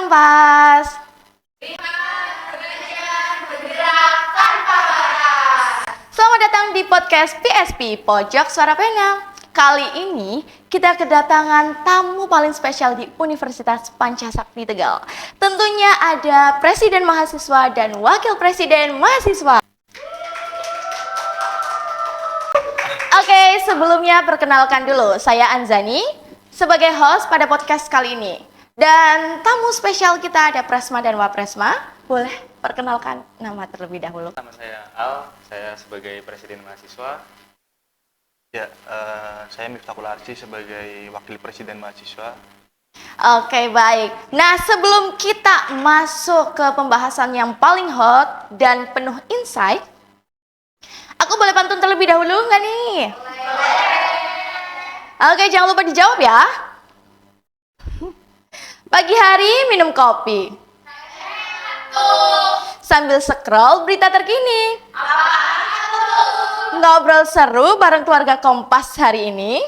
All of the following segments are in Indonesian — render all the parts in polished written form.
Kompas. Selamat datang di podcast PSP, Pojok Suara Penang. Kali ini kita kedatangan tamu paling spesial di Universitas Pancasakti Tegal. Tentunya ada Presiden Mahasiswa dan Wakil Presiden Mahasiswa. Oke, sebelumnya perkenalkan dulu, saya Anzani sebagai host pada podcast kali ini. Dan tamu spesial kita ada Presma dan Wapresma. Boleh perkenalkan nama terlebih dahulu. Nama saya Al, saya sebagai Presiden Mahasiswa. Ya, saya Miftahul Arsi sebagai Wakil Presiden Mahasiswa. Oke, baik. Nah, sebelum kita masuk ke pembahasan yang paling hot dan penuh insight, aku boleh pantun terlebih dahulu nggak nih? Boleh. Oke, jangan lupa dijawab ya. Pagi hari minum kopi. Sambil scroll berita terkini. Ngobrol seru bareng keluarga Kompas hari ini.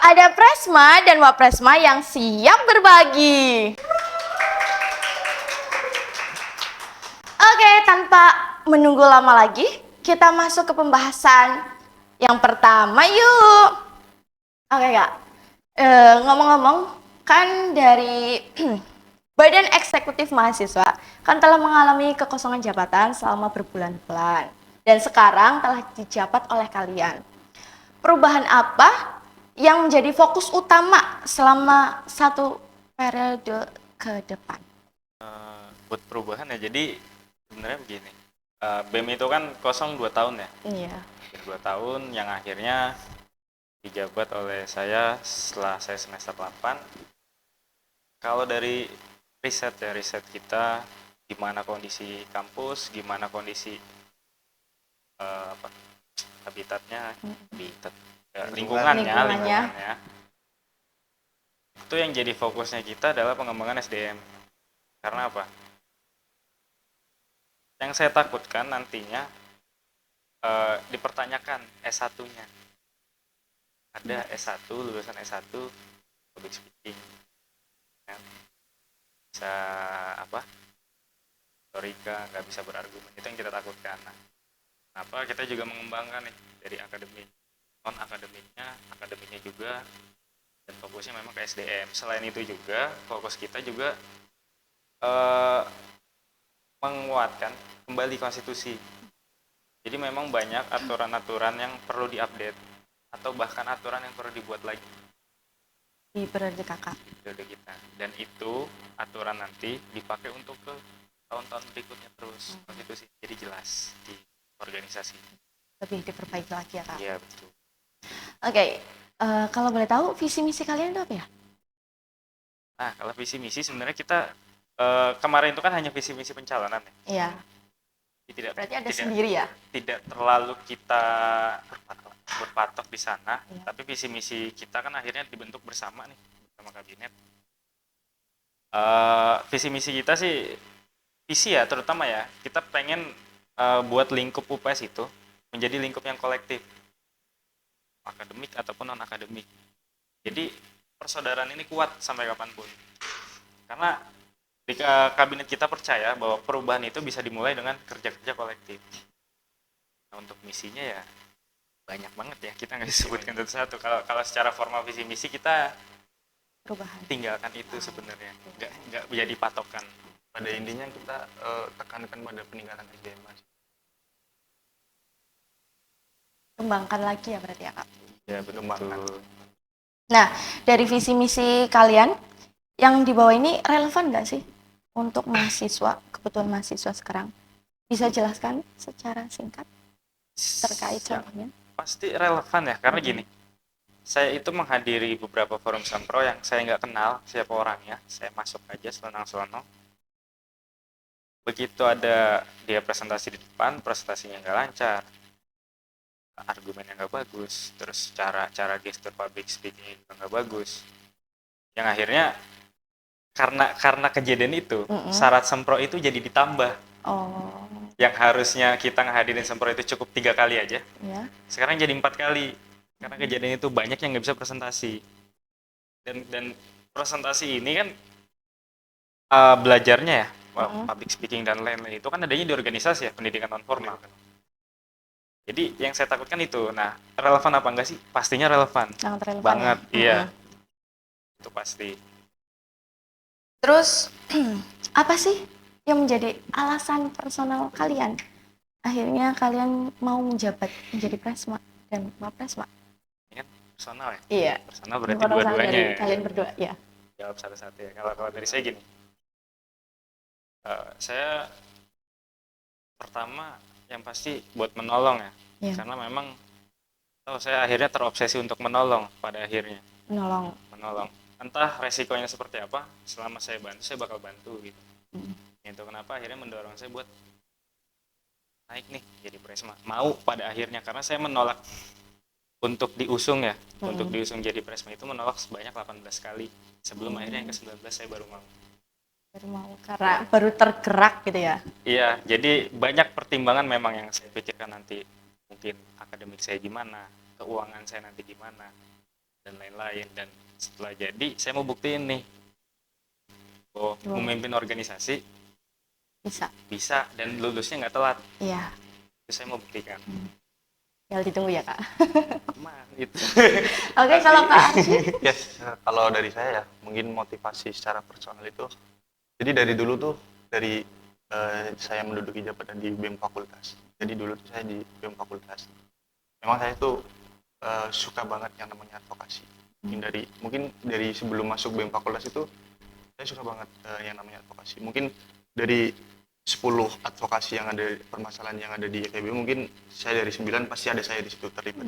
Ada Presma dan Wapresma yang siap berbagi. Oke, tanpa menunggu lama lagi, kita masuk ke pembahasan yang pertama yuk. Oke Kak, ngomong-ngomong, kan dari Badan Eksekutif Mahasiswa kan telah mengalami kekosongan jabatan selama berbulan-bulan. Dan sekarang telah dijabat oleh kalian. Perubahan apa yang menjadi fokus utama selama satu periode ke depan? Buat perubahan ya, jadi sebenarnya begini. BEM itu kan kosong 2 tahun ya. Iya. 2 tahun yang akhirnya dijabat oleh saya setelah saya semester 8. Kalau dari riset kita, gimana kondisi kampus, gimana kondisi habitatnya, lingkungannya. Itu yang jadi fokusnya kita adalah pengembangan SDM. Karena apa? Yang saya takutkan nantinya dipertanyakan S1-nya. Ada S1, lulusan S1 public speaking. Bisa retorika, nggak bisa berargumen. Itu yang kita takutkan. Nah, kenapa kita juga mengembangkan nih dari akademik, non akademiknya juga, dan fokusnya memang ke SDM. Selain itu juga fokus kita juga menguatkan kembali konstitusi. Jadi memang banyak aturan-aturan yang perlu diupdate atau bahkan aturan yang perlu dibuat lagi Di periode kakak. periode kita. Dan itu aturan nanti dipakai untuk ke tahun-tahun berikutnya terus. Konstitusi jadi jelas di organisasi. Lebih diperbaiki lagi ya Kak? Iya, betul. Oke, kalau boleh tahu visi misi kalian itu apa ya? Nah, kalau visi misi sebenarnya kita kemarin itu kan hanya visi misi pencalonan ya. Iya. Jadi Berarti ada sendiri ya? Tidak terlalu kita berpatok di sana, Iya. tapi visi misi kita kan akhirnya dibentuk bersama nih bersama kabinet. Visi misi kita sih visi ya, terutama ya kita pengen buat lingkup UPS itu menjadi lingkup yang kolektif, akademik ataupun non akademik. Jadi persaudaraan ini kuat sampai kapanpun, karena di kabinet kita percaya bahwa perubahan itu bisa dimulai dengan kerja-kerja kolektif. Nah, untuk misinya ya banyak banget ya, kita nggak disebutkan satu-satu. Kalau secara formal visi misi kita Perubahan. tinggalkan itu sebenarnya, nggak jadi patokan. Pada intinya kita tekankan pada peningkatan SDM. Kembangkan lagi ya berarti ya Kak? Ya, betul. Nah, dari visi misi kalian yang di bawah ini relevan nggak sih untuk mahasiswa, kebutuhan mahasiswa sekarang? Bisa jelaskan secara singkat terkait contohnya? Pasti relevan ya, karena gini, saya itu menghadiri beberapa forum sampro yang saya nggak kenal siapa orangnya, saya masuk aja selonang-selonong. Begitu ada dia presentasi di depan, presentasinya nggak lancar, argumennya nggak bagus, terus cara gestur public speaking juga nggak bagus. Yang akhirnya karena kejadian itu, syarat sempro itu jadi ditambah. Oh. Yang harusnya kita ngehadirin sempro itu cukup 3 kali aja, Ya. sekarang jadi 4 kali. Karena kejadian itu banyak yang nggak bisa presentasi. Dan presentasi ini kan Belajarnya ya, Mm-mm. public speaking dan lain-lain itu kan adanya di organisasi ya, pendidikan non formal. Jadi yang saya takutkan itu. Nah, relevan apa enggak sih? Pastinya relevan. Sangat relevan Banget, ya. iya. Mm-mm. Itu pasti. Terus apa sih yang menjadi alasan personal kalian akhirnya kalian mau menjabat menjadi presma dan wapresma? Ini kan personal ya. Iya. Personal berarti Personal dua-duanya dari ya. kalian berdua ya. Jawab satu-satu ya. Kalau dari saya gini. Saya pertama yang pasti buat menolong ya. Iya. Karena memang saya akhirnya terobsesi untuk menolong pada akhirnya. Menolong. Entah resikonya seperti apa, selama saya bantu, saya bakal bantu gitu. Mm. Itu kenapa akhirnya mendorong saya buat naik nih jadi presma. Mau pada akhirnya, karena saya menolak untuk diusung ya. Untuk diusung jadi presma itu menolak sebanyak 18 kali. Sebelum akhirnya yang ke-19 saya baru mau. Karena baru tergerak gitu ya. Iya, jadi banyak pertimbangan memang yang saya pikirkan nanti. Mungkin akademik saya gimana, keuangan saya nanti gimana, dan lain-lain. Dan setelah jadi, saya mau buktiin nih, bahwa memimpin organisasi bisa dan lulusnya nggak telat. Iya. Itu saya mau buktikan. Tinggal ditunggu ya kak. Aman gitu. Oke, kalau Kak Arsy? Yes, kalau dari saya ya, mungkin motivasi secara personal itu, jadi dari dulu tuh, dari saya menduduki jabatan di BEM Fakultas. Jadi dulu tuh saya di BEM Fakultas. Memang saya tuh suka banget yang namanya advokasi. Mungkin dari sebelum masuk BEM Fakultas itu, saya suka banget yang namanya advokasi. Mungkin dari 10 advokasi yang ada, permasalahan yang ada di IPB, mungkin saya dari 9 pasti ada saya di situ terlibat.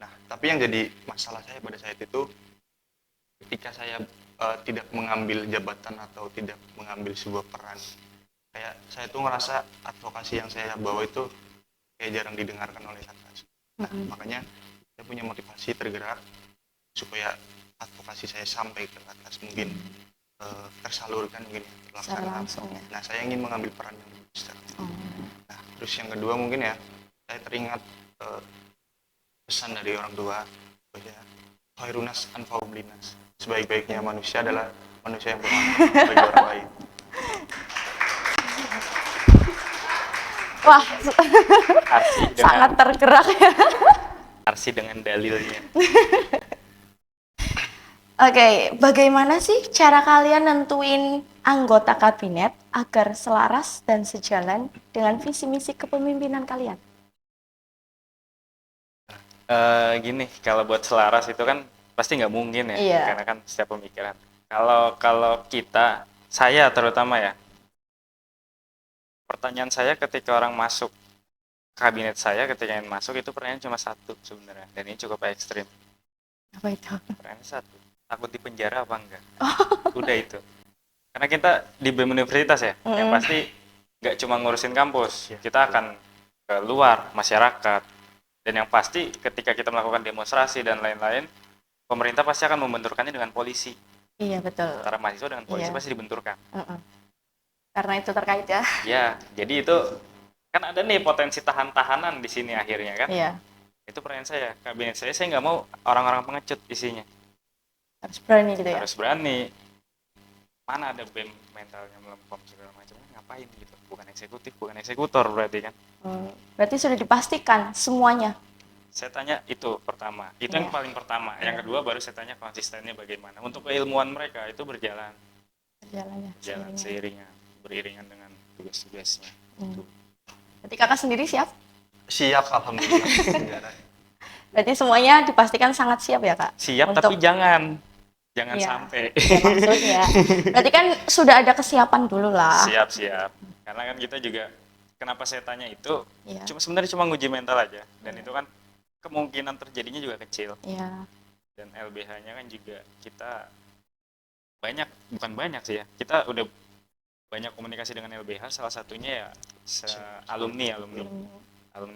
Nah, tapi yang jadi masalah saya pada saat itu, ketika saya tidak mengambil jabatan atau tidak mengambil sebuah peran, kayak saya tuh ngerasa advokasi yang saya bawa itu kayak jarang didengarkan oleh atas. Nah, makanya saya punya motivasi tergerak supaya advokasi saya sampai ke atas, mungkin tersalurkan, mungkin Secara langsung ya. Nah, saya ingin mengambil peran yang lebih besar. Nah, terus yang kedua mungkin ya, saya teringat pesan dari orang tua, bahwa khairunas anfa'ulinas, sebaik-baiknya manusia adalah manusia yang bermanfaat bagi orang lain. Wah, Arsy sangat tergerak ya. Arsy dengan dalilnya. Oke, bagaimana sih cara kalian nentuin anggota kabinet agar selaras dan sejalan dengan visi misi kepemimpinan kalian? Gini, kalau buat selaras itu kan pasti nggak mungkin ya, Iya. karena kan setiap pemikiran. Kalau kita, saya terutama ya, pertanyaan saya ketika orang masuk kabinet saya, ketika ingin masuk itu pertanyaan cuma satu sebenarnya, dan ini cukup ekstrim. Apa itu? Pertanyaan satu, takut di penjara apa enggak? Udah itu. Karena kita di BEM Universitas ya, yang pasti nggak cuma ngurusin kampus, kita akan ke luar, masyarakat. Dan yang pasti ketika kita melakukan demonstrasi dan lain-lain, pemerintah pasti akan membenturkannya dengan polisi. Iya, betul. Antara mahasiswa dengan polisi Iya. pasti dibenturkan. Karena itu terkait ya. Ya, jadi itu kan ada nih potensi tahan-tahanan di sini akhirnya kan. Iya. Itu pertanyaan saya, kabinet saya nggak mau orang-orang pengecut isinya. Harus berani gitu ya. Harus berani. Mana ada BEM mentalnya melempem segala macam, ngapain gitu? Bukan eksekutif, bukan eksekutor berarti kan. Berarti sudah dipastikan semuanya. Saya tanya itu pertama, itu yang paling pertama. Yang kedua baru saya tanya konsistennya bagaimana. Untuk keilmuan mereka itu berjalan seiringan, beriringan dengan tugas-tugasnya. Berarti kakak sendiri siap? Siap, alhamdulillah. Berarti semuanya dipastikan sangat siap ya kak? Siap, tapi jangan sampai. Ya, maksudnya, berarti kan sudah ada kesiapan dulu lah. Siap. Karena kan kita juga, kenapa saya tanya itu, sebenarnya cuma nguji mental aja. Dan itu kan kemungkinan terjadinya juga kecil. Iya. Dan LBH-nya kan juga kita bukan banyak sih ya. Kita udah banyak komunikasi dengan LBH, salah satunya ya alumni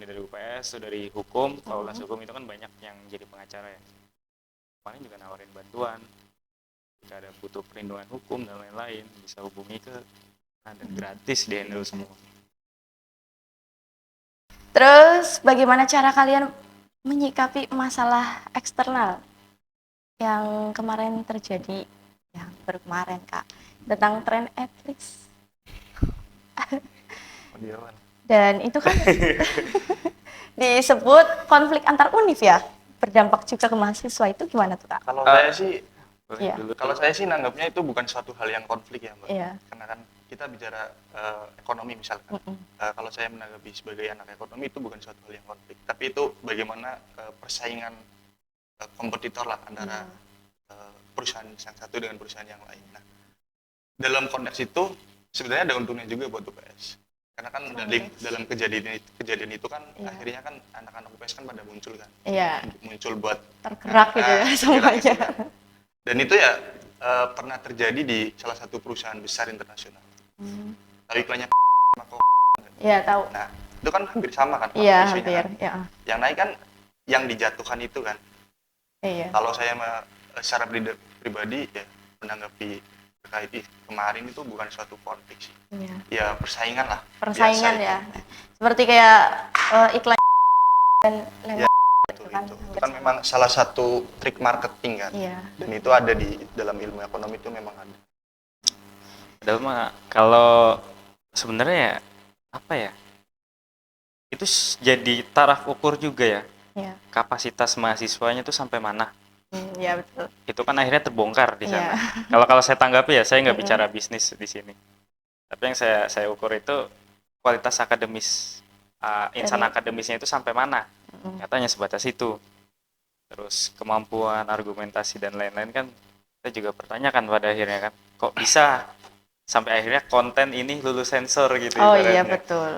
dari UPS, dari hukum, fakultas hukum itu kan banyak yang jadi pengacara ya. Kemarin juga nawarin bantuan, jika ada butuh perlindungan hukum dan lain-lain, bisa hubungi ke dan gratis di handle semua. Terus bagaimana cara kalian menyikapi masalah eksternal yang kemarin terjadi, yang baru kemarin kak, tentang tren etnis. Oh, dia kan. Dan itu kan disebut konflik antar univ ya, berdampak juga ke mahasiswa. Itu gimana tuh Kak? Kalau saya sih Boleh Iya. dulu. Kalau saya sih nanggapnya itu bukan suatu hal yang konflik ya, Mbak. Iya. Karena kan kita bicara ekonomi misalkan. Kalau saya menanggapi sebagai anak ekonomi itu bukan suatu hal yang konflik, tapi itu bagaimana persaingan kompetitor lah antara perusahaan yang satu dengan perusahaan yang lain. Nah, dalam konteks itu sebenarnya ada untungnya juga buat UPS. Karena kan dalam kejadian itu kan Iya. akhirnya kan anak-anak UPS kan pada muncul kan. Iya, Muncul buat tergerak gitu ya tergerak semuanya. gitu kan. Dan itu ya pernah terjadi di salah satu perusahaan besar internasional. Tahu iklannya sama Coke? Iya, tahu. Nah, itu kan hampir sama kan Iya, isunya hampir. kan. Ya. Yang naik kan yang dijatuhkan itu kan. Iya. Kalau saya secara pribadi ya menanggapi terkait kemarin itu bukan suatu konflik sih. Iya. Ya persaingan lah. Persaingan Biasa ya. itu. Seperti kayak iklan dan Ya, itu Itu, kan. itu. hampir Itu kan sama. memang salah satu trik marketing kan. Iya. Dan itu ada di dalam ilmu ekonomi itu memang ada. Padahal mah kalau sebenarnya ya apa ya? Itu jadi taraf ukur juga ya. Iya. Kapasitas mahasiswanya itu sampai mana. Iya, betul. Itu kan akhirnya terbongkar di Iya. sana. Kalau saya tanggapi ya, saya nggak bicara bisnis di sini. Tapi yang saya ukur itu kualitas akademis, insan Dari- akademisnya itu sampai mana. Katanya sebatas itu. Terus kemampuan argumentasi dan lain-lain kan kita juga pertanyakan pada akhirnya kan, kok bisa sampai akhirnya konten ini lulus sensor gitu Oh iya, ibaratnya. betul.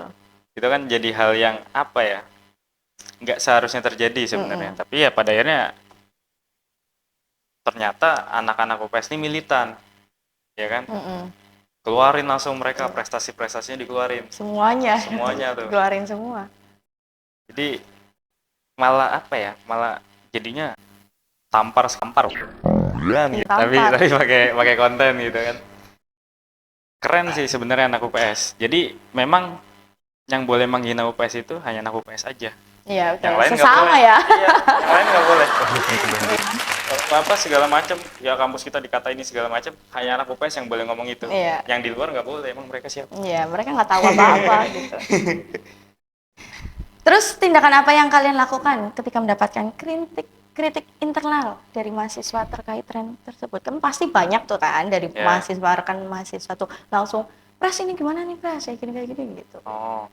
Itu kan jadi hal yang apa ya, nggak seharusnya terjadi sebenarnya. Tapi ya pada akhirnya ternyata anak-anak UPS ini militan, ya kan? Keluarin langsung mereka prestasi-prestasinya dikeluarin Semuanya tuh. keluarin semua. Jadi malah apa ya, malah jadinya tampar bulan gitu. Tapi pakai konten gitu kan. Keren sih sebenarnya anak UPS. Jadi memang yang boleh menghina UPS itu hanya anak UPS aja. Iya, Yang betul. lain nggak Sesama boleh. ya. Iya, yang lain nggak boleh. Apa segala macam ya, kampus kita dikata ini segala macam, hanya anak UPS yang boleh ngomong itu. Iya. Yang di luar nggak boleh. Emang mereka siapa? Iya, mereka nggak tahu apa-apa gitu. Terus tindakan apa yang kalian lakukan ketika mendapatkan kritik internal dari mahasiswa terkait tren tersebut? Kan pasti banyak tuh kan dari Ya. mahasiswa, rekan mahasiswa tuh langsung, "Pres ini gimana nih, Pres? Kayak gini gitu." Oh,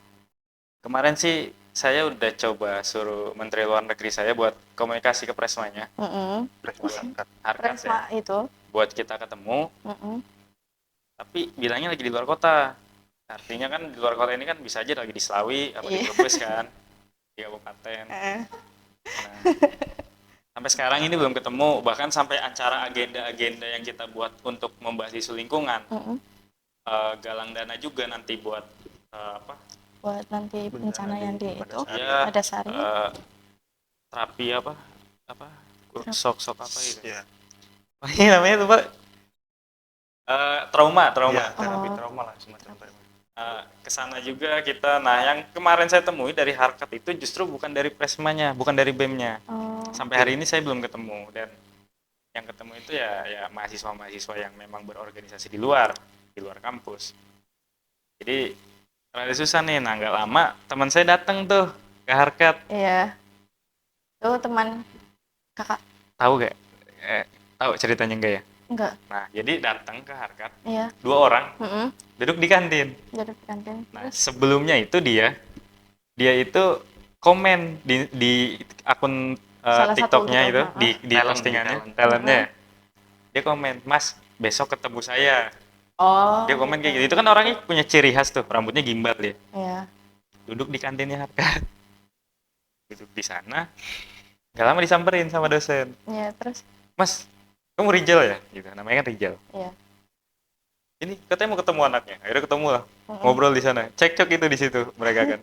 kemarin sih saya udah coba suruh Menteri Luar Negeri saya buat komunikasi ke Presmanya, Masyarakat. Harkat ya, Presma itu. buat kita ketemu, Mm-mm. tapi bilangnya lagi di luar kota. Artinya kan di luar kota ini kan bisa aja lagi di Slawi, apa di Iya. Brebes kan, di kabupaten. Nah, sampai sekarang ini belum ketemu, bahkan sampai acara agenda-agenda yang kita buat untuk membahas isu lingkungan, Mm-mm. galang dana juga nanti buat apa? Buat nanti bencana yang di itu Ya, ada sari. terapi apa sok apa gitu. Ya. Apa ini namanya tuh Pak? Trauma. Ya, terapi Oh. trauma lah semacam itu. Kesana juga kita. Nah, yang kemarin saya temui dari Harkat itu justru bukan dari Presmanya, bukan dari BEM-nya. Oh. Sampai hari ini saya belum ketemu, dan yang ketemu itu ya mahasiswa-mahasiswa yang memang berorganisasi di luar kampus. Jadi rada susah nih. Nah, nggak lama teman saya datang tuh ke Harkat. Iya. Tuh teman kakak. Tahu gak? Tahu ceritanya enggak ya? Enggak. Nah, jadi datang ke Harkat Iya. 2 orang Mm-mm. duduk di kantin. Jadi di kantin. Nah, sebelumnya itu dia itu komen di akun Salah satu TikToknya gitu, itu, heeh. di postingannya, talentnya. Dia komen, "Mas, besok ketemu saya." Oh. Dia komen kayak gitu. Itu kan orangnya punya ciri khas tuh, rambutnya gimbal dia. Iya. Duduk di kantinnya Harkat. Duduk di sana. Gak lama disamperin sama dosen. Iya, terus "Mas, kamu Rijal ya?" Gitu. Namanya kan Rijal. iya. Ini katanya mau ketemu anaknya. Akhirnya ketemu lah. Mm-mm. Ngobrol di sana. Cekcok itu di situ mereka kan.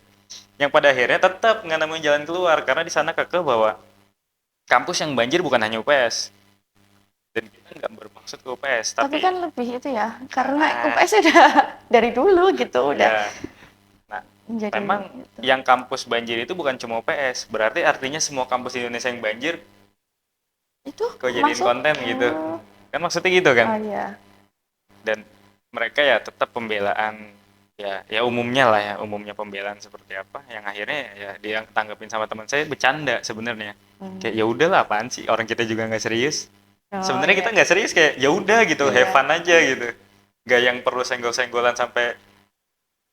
Yang pada akhirnya tetap nggak nemuin jalan keluar karena di sana kekeh bahwa kampus yang banjir bukan hanya UPS. Dan kita nggak bermaksud ke UPS, Tapi tapi kan lebih itu ya, karena Nah. UPS udah dari dulu gitu udah ya, menjadi memang gitu. yang kampus banjir itu bukan cuma UPS. Berarti artinya semua kampus di Indonesia yang banjir Itu kok jadiin maksud- konten gitu. Oh, Kan maksudnya gitu kan. oh iya. Dan mereka ya tetap pembelaan ya umumnya lah ya, umumnya pembelaan seperti apa yang akhirnya ya dia tanggapin sama teman saya bercanda sebenarnya. Kayak ya udahlah, apaan sih, orang kita juga nggak serius. Oh, Sebenarnya kita iya. nggak serius, kayak ya udah gitu, have Iya. fun aja gitu. Nggak yang perlu senggol-senggolan sampai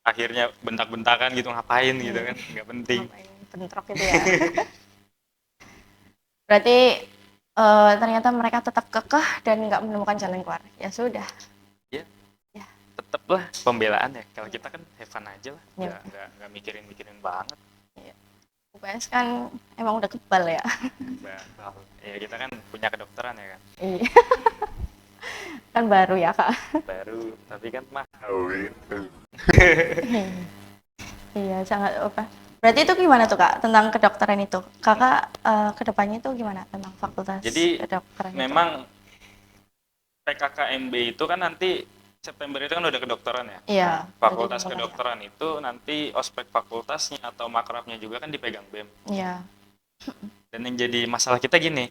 akhirnya bentak-bentakan gitu, ngapain gitu kan, nggak penting. Ngapain bentrok gitu ya. Berarti ternyata mereka tetap kekeh dan nggak menemukan jalan keluar. Ya sudah. Ya Ya. tetaplah pembelaan ya, kalau kita kan have fun aja lah, Ya. nggak mikirin banget. UPS kan emang udah kebal ya. Ya kita kan punya kedokteran ya kan, Iya. Kan baru ya kak. baru tapi kan mahal. Iya sangat apa. Berarti itu gimana tuh kak tentang kedokteran itu? Kakak kedepannya itu gimana tentang fakultas Jadi kedokteran itu? memang PKKMB itu kan nanti September itu kan udah kedokteran ya. Iya. Fakultas berarti kedokteran itu nanti ospek fakultasnya atau makrabnya juga kan dipegang BEM. Iya. Dan yang jadi masalah kita gini,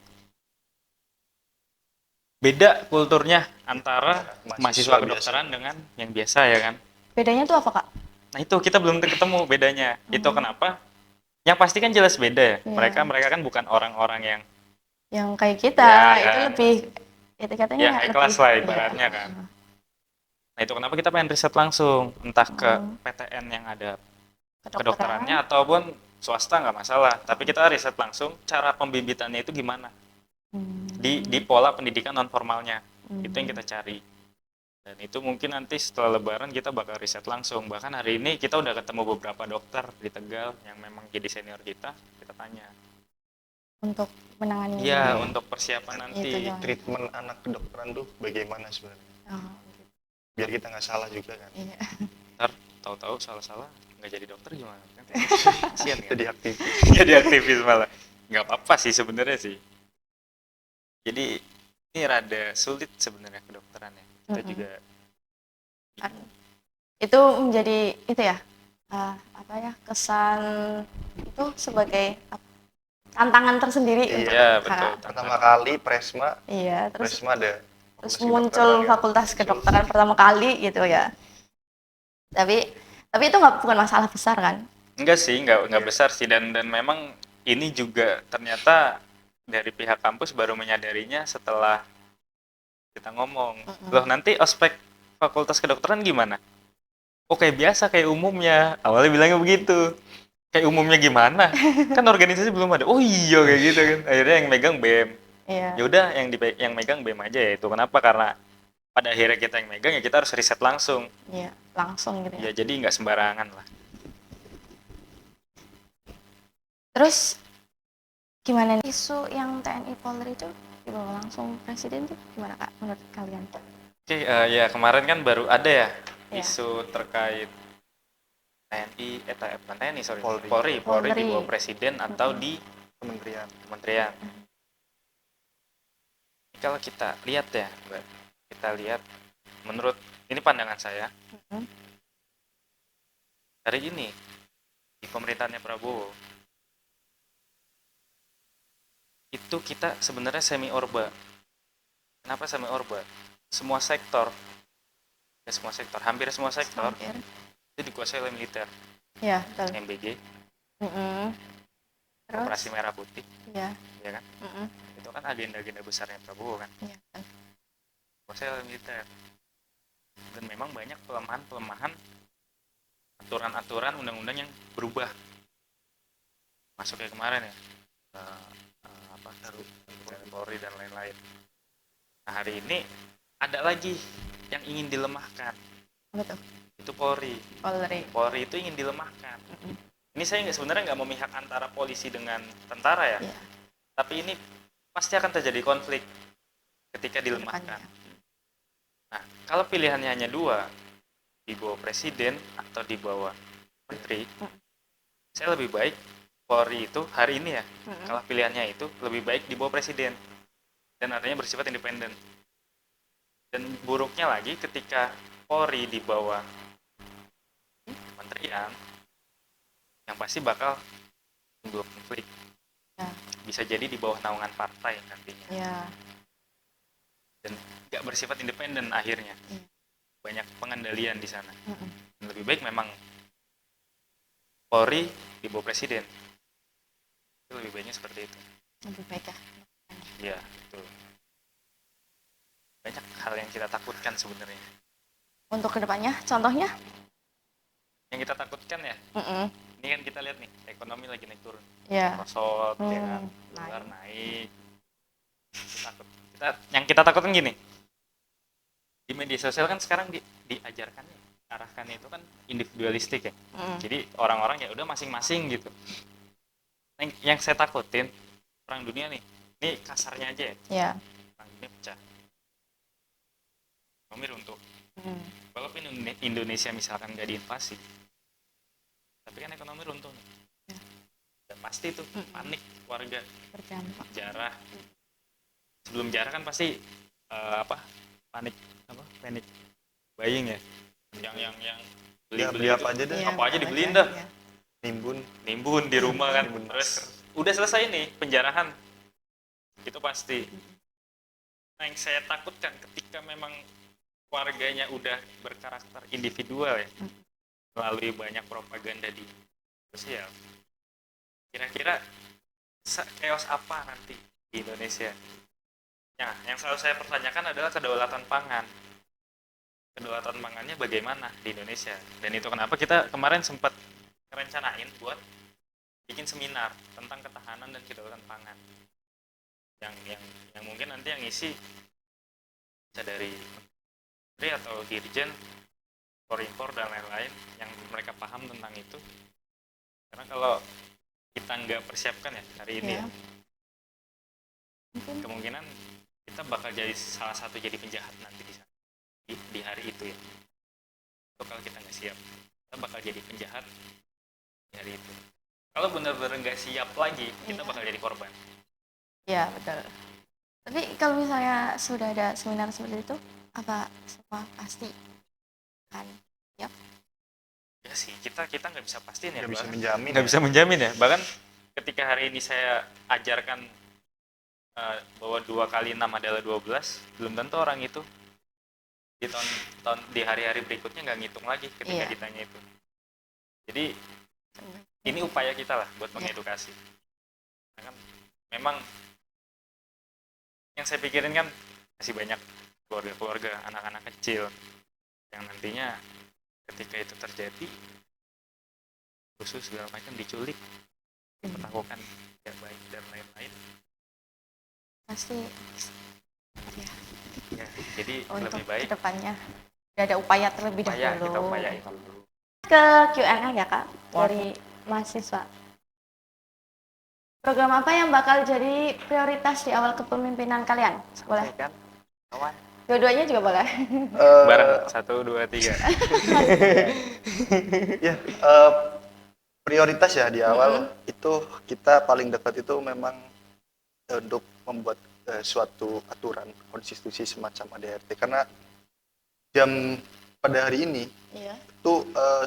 beda kulturnya antara mahasiswa kedokteran dengan yang biasa ya kan. Bedanya tuh apa kak? Nah itu kita belum ketemu bedanya. Itu kenapa? Yang pasti kan jelas beda ya. Iya. Mereka kan bukan orang-orang yang Yang kayak kita Ya, itu ya. lebih itu katanya ya high class lah ibaratnya iya. kan. Nah itu kenapa kita pengen riset langsung, entah ke Hmm. PTN yang ada Kedokteran. kedokterannya ataupun swasta nggak masalah. Tapi kita riset langsung cara pembibitannya itu gimana di pola pendidikan non formalnya. Itu yang kita cari. Dan itu mungkin nanti setelah Lebaran kita bakal riset langsung. Bahkan hari ini kita udah ketemu beberapa dokter di Tegal yang memang jadi senior kita tanya. Untuk menangani Iya, untuk persiapan nanti. itu dong. Treatment anak kedokteran tuh bagaimana sebenarnya? Oh, Biar kita nggak salah juga kan. iya. Ntar tahu-tahu salah-salah nggak jadi dokter gimana? Kasian kan? Jadi aktivis. Jadi aktivis malah. Nggak apa-apa sih sebenarnya sih. Jadi ini rada sulit sebenarnya kedokteran ya. Kita juga Itu menjadi itu ya apa ya kesan itu sebagai tantangan tersendiri untuk Iya, kakak. betul. Pertama kali Presma, Iya, terus Presma ada terus fakultas muncul kedokteran kan. fakultas kedokteran pertama kali gitu ya. Tapi itu bukan masalah besar kan? Enggak sih, enggak besar sih, dan memang ini juga ternyata dari pihak kampus baru menyadarinya setelah kita ngomong. Loh, nanti ospek fakultas kedokteran gimana? Oh, kayak biasa, kayak umumnya. Awalnya bilangnya begitu. Kayak umumnya gimana? Kan organisasi belum ada. Oh iya, kayak gitu kan. Akhirnya yang megang BEM. Iya. Ya udah, yang megang BEM aja ya. Itu kenapa? Karena pada akhirnya kita yang megang ya kita harus riset langsung. Iya, langsung gitu ya. Ya jadi nggak sembarangan lah. Terus gimana nih isu yang TNI Polri itu dibawa langsung presiden tuh gimana kak menurut kalian? Oke, ya kemarin kan baru ada ya Ya. isu terkait TNI, bukan TNI, sorry, Polri. Polri di bawah presiden atau di kementerian. Kalau kita lihat ya, Mbak, kita lihat menurut ini pandangan saya, hari ini di pemerintahannya Prabowo itu kita sebenarnya semi orba. Kenapa semi orba? Semua sektor, hampir semua sektor Hampir. itu dikuasai oleh militer. Ya, betul. MBG, Terus? Operasi Merah Putih, Ya. ya kan? Itu kan agenda-agenda besarnya Prabowo kan, Iya. dikuasai oleh militer. Dan memang banyak pelemahan aturan-aturan undang-undang yang berubah. Masuk kayak kemarin ya, Polri dan lain-lain. Nah hari ini ada lagi yang ingin dilemahkan. Apa tuh? Itu Polri. Polri itu ingin dilemahkan. Ini saya sebenarnya nggak memihak antara polisi dengan tentara ya. Iya. Tapi ini pasti akan terjadi konflik ketika dilemahkan. Nah, kalau pilihannya hanya dua, di bawah presiden atau di bawah menteri, saya lebih baik Polri itu hari ini ya, kalau pilihannya itu lebih baik di bawah presiden dan artinya bersifat independen. Dan buruknya lagi ketika Polri di bawah kementerian, yang pasti bakal timbul konflik. Ya. Bisa jadi di bawah naungan partai nantinya. Ya. Dan nggak bersifat independen akhirnya. banyak pengendalian di sana. Mm-mm. Lebih baik memang Polri di bawah presiden. Itu lebih baiknya seperti itu. Lebih baik ya. Iya, betul. Banyak hal yang kita takutkan sebenarnya. Untuk kedepannya, contohnya? Yang kita takutkan ya, Mm-mm. ini kan kita lihat nih, ekonomi lagi naik turun. Ya. Rosot, ya kan, Naik. dolar naik. Yang kita takutkan gini, di media sosial kan sekarang diajarkannya, arahkannya itu kan individualistik ya. Mm. Jadi orang-orang ya udah masing-masing gitu. Yang saya takutin, perang dunia nih, ini kasarnya aja ya, Ya. perang dunia pecah. Ekonomi runtuh. Mm. Walaupun Indonesia misalkan nggak diinvasi, tapi kan ekonomi runtuh nih. Ya. Dan pasti tuh panik warga, Berdampak. jarah. Sebelum jarah kan pasti panik buying ya. Yang Beli itu, apa aja deh. Iya, apa aja dibeliin betul. dah. Iya. Nimbun di rumah kan. Nimbun Terus udah selesai nih penjarahan. Itu pasti. Nah, yang saya takutkan ketika memang warganya udah berkarakter individual ya, melalui banyak propaganda di sosial, kira-kira chaos apa nanti di Indonesia? Nah, yang selalu saya pertanyakan adalah kedaulatan pangan. Kedaulatan pangannya bagaimana di Indonesia? Dan itu kenapa kita kemarin sempat rencanain buat bikin seminar tentang ketahanan dan kedaulatan pangan. Yang mungkin nanti yang ngisi bisa dari menteri atau dirjen impor dan lain-lain yang mereka paham tentang itu. Karena kalau kita nggak persiapkan ya hari ini Ya. ya, Mungkin kemungkinan kita bakal jadi salah satu jadi penjahat nanti di sana, di hari itu ya. Itu kalau kita nggak siap, kita bakal jadi penjahat di hari itu. Kalau benar-benar nggak siap lagi, kita Iya. bakal jadi korban. ya betul. Tapi kalau misalnya sudah ada seminar seperti itu, apa semua pasti kan? Yap. Ya sih, kita nggak bisa pastiin ya. Nggak bisa bahkan menjamin. nggak bisa menjamin ya. Bahkan ketika hari ini saya ajarkan bahwa 2 kali 6 adalah 12, belum tentu orang itu di hari-hari berikutnya nggak ngitung lagi ketika Iya. ditanya itu. Jadi ini upaya kita lah buat Iya. mengedukasi. Nah, kan memang yang saya pikirin kan masih banyak keluarga-keluarga, anak-anak kecil yang nantinya ketika itu terjadi khusus segala macam diculik, diperlakukan tidak baik dan lain-lain. Pasti ya, Ya, jadi untuk lebih baik kedepannya udah ada upaya terlebih upaya dahulu. kita upayain dulu. Ke Q&A ya kak dari mahasiswa. Program apa yang bakal jadi prioritas di awal kepemimpinan kalian? Boleh? Kan? Kawan. Dua-duanya juga boleh. Bareng 1, 2, 3. Ya, prioritas ya di awal itu kita paling dekat itu memang untuk membuat suatu aturan konstitusi semacam ADRT karena pada hari ini Iya. itu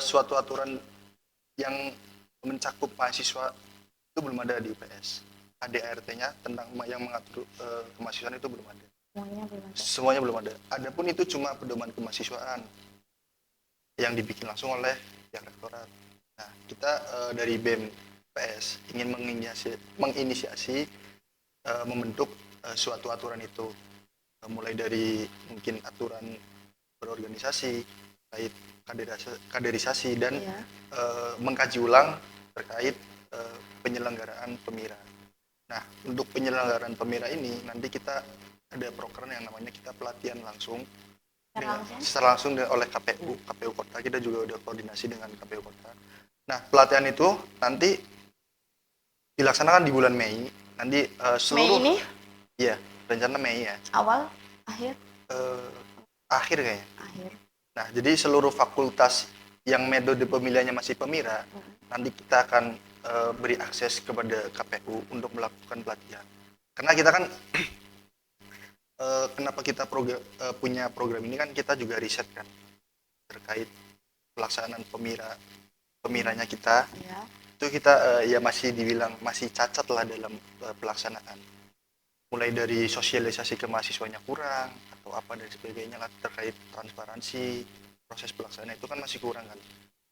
suatu aturan yang mencakup mahasiswa itu belum ada di UPS. ADRT-nya tentang yang mengatur kemahasiswaan itu belum ada. Semuanya belum ada. Semuanya belum ada. Adapun itu cuma pedoman kemahasiswaan yang dibikin langsung oleh pihak rektorat. Nah, kita dari BEM PS ingin menginisiasi membentuk suatu aturan itu, mulai dari mungkin aturan berorganisasi, terkait kaderisasi dan Iya. mengkaji ulang terkait penyelenggaraan pemira. Nah, untuk penyelenggaraan pemira ini nanti kita ada program yang namanya kita pelatihan langsung secara langsung oleh KPU Kota. Kita juga udah koordinasi dengan KPU Kota. Nah, pelatihan itu nanti dilaksanakan di bulan Mei. Nanti seluruh Mei ini Iya, rencana Mei ya. awal, akhir, Akhir kayaknya. akhir. Nah, jadi seluruh fakultas yang metode pemilihannya masih pemira, nanti kita akan beri akses kepada KPU untuk melakukan pelatihan. Karena kita kan kenapa kita punya program ini kan kita juga riset kan terkait pelaksanaan pemiranya kita. Iya. Itu kita ya masih dibilang masih cacat lah dalam pelaksanaan. Mulai dari sosialisasi ke mahasiswanya kurang, atau apa dan sebagainya lah terkait transparansi proses pelaksanaan itu kan masih kurang kan.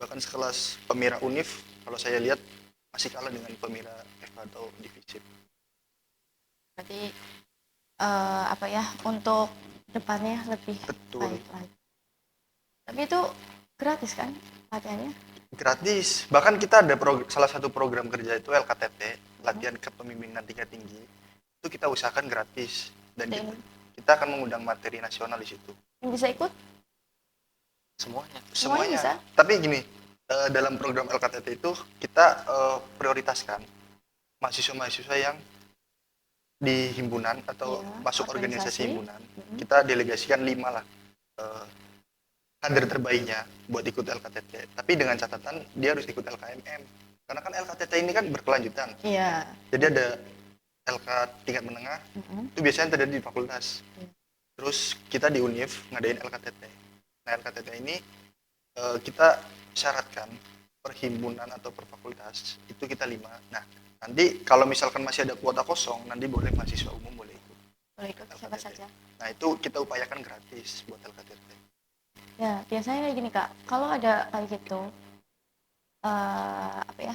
Bahkan sekelas Pemira Univ kalau saya lihat masih kalah dengan Pemira FH atau Divisip. Berarti apa ya, untuk depannya lebih Betul. baik lagi. Tapi itu gratis kan latihannya? Gratis. Bahkan kita ada salah satu program kerja itu LKTT, latihan kepemimpinan tingkat tinggi. Itu kita usahakan gratis dan Dan kita akan mengundang materi nasional di situ. yang bisa ikut Semuanya. Semuanya bisa? Tapi gini, dalam program LKTT itu kita prioritaskan mahasiswa-mahasiswa yang di himpunan atau Iya, masuk organisasi organisasi. himpunan. Kita delegasikan 5 lah kader terbaiknya buat ikut LKTT. Tapi dengan catatan dia harus ikut LKMM. Karena kan LKTT ini kan berkelanjutan. Iya. Jadi ada LK tingkat menengah, itu biasanya terjadi di fakultas. Terus kita di Univ ngadain LKTT. Nah LKTT ini kita syaratkan per himpunan atau per fakultas itu kita 5. Nah nanti kalau misalkan masih ada kuota kosong, nanti boleh mahasiswa umum boleh ikut. Boleh ikut siapa LKTT. saja. Nah itu kita upayakan gratis buat LKTT. Ya, biasanya kayak gini Kak, kalau ada kayak gitu, apa ya,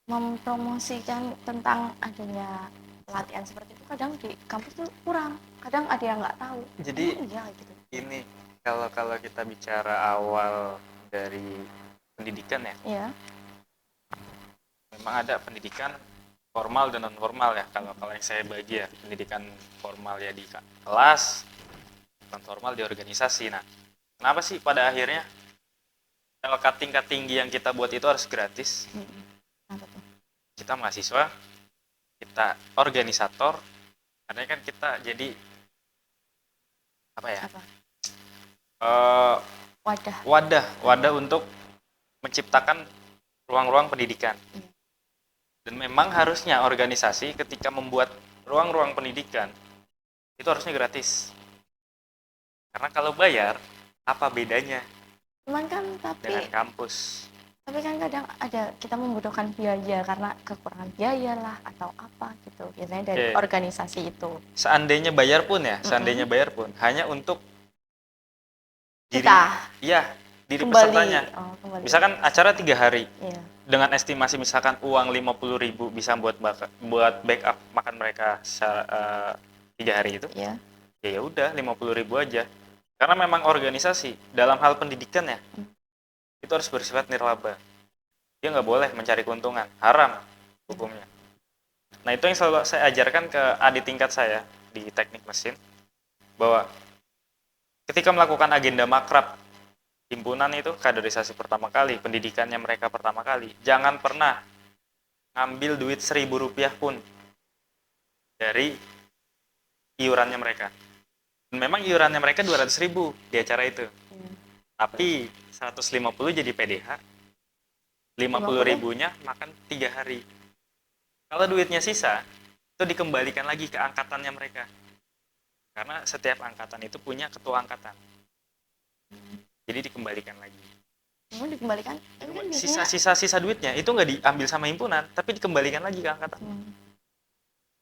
mempromosikan tentang adanya pelatihan seperti itu kadang di kampus tuh kurang, kadang ada yang nggak tahu. Jadi Emang iya gitu. ini kalau kita bicara awal dari pendidikan ya, Iya. memang ada pendidikan formal dan non formal ya. Kalau yang saya bagi ya, pendidikan formal ya di kelas, non formal di organisasi. Nah, kenapa sih pada akhirnya LK tingkat tinggi yang kita buat itu harus gratis? Apa tuh? Kita mahasiswa, kita organisator, karena kan kita jadi apa ya? Apa? Wadah untuk menciptakan ruang-ruang pendidikan. Dan memang harusnya organisasi ketika membuat ruang-ruang pendidikan itu harusnya gratis. Karena kalau bayar, apa bedanya Cuman kan dengan kampus? tapi kan kadang ada kita membutuhkan biaya karena kekurangan biaya lah atau apa gitu. Biasanya dari Oke. organisasi itu. Seandainya bayar pun ya, seandainya bayar pun hanya untuk diri, Kita iya, diri kembali. pesertanya. Oh, kembali. Misalkan acara 3 hari, Iya. dengan estimasi misalkan uang 50.000 bisa buat backup makan mereka 3 hari itu, Iya. ya udah 50.000 aja. Karena memang organisasi dalam hal pendidikan ya, itu harus bersifat nirlaba. Dia nggak boleh mencari keuntungan, haram hukumnya. Nah itu yang selalu saya ajarkan ke adik tingkat saya di teknik mesin, bahwa ketika melakukan agenda makrab himpunan itu kaderisasi pertama kali, pendidikannya mereka pertama kali, jangan pernah ngambil duit Rp1.000 pun dari iurannya mereka. Dan memang iurannya mereka 200.000 di acara itu. Tapi 150 jadi PDH, 50.000-nya makan 3 hari. Kalau duitnya sisa, itu dikembalikan lagi ke angkatannya mereka. Karena setiap angkatan itu punya ketua angkatan. Jadi dikembalikan lagi. Mau dikembalikan? Tapi kan biasanya Sisa duitnya itu nggak diambil sama himpunan, tapi dikembalikan lagi ke angkatan.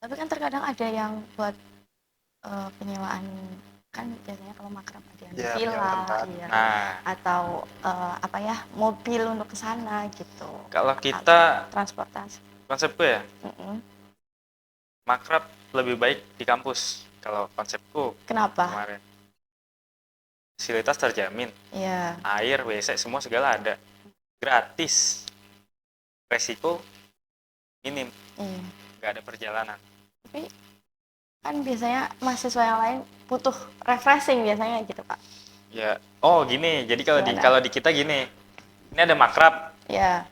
Tapi kan terkadang ada yang buat penyewaan, kan biasanya kalau makrab ada yang Ya, villa, penyewa tempat. iya. Nah, Atau apa ya, mobil untuk ke sana gitu. kalau kita Transportasi. konsepku ya, Mm-mm. makrab lebih baik di kampus. Kalau konsepku Kenapa? kemarin, fasilitas terjamin, Iya. air, WC, semua segala ada, gratis, resiko minim, Iya. nggak ada perjalanan. Tapi kan biasanya mahasiswa yang lain butuh refreshing biasanya gitu Pak. Ya, oh gini, jadi Gimana? kalau di kita gini, ini ada makrab, Iya.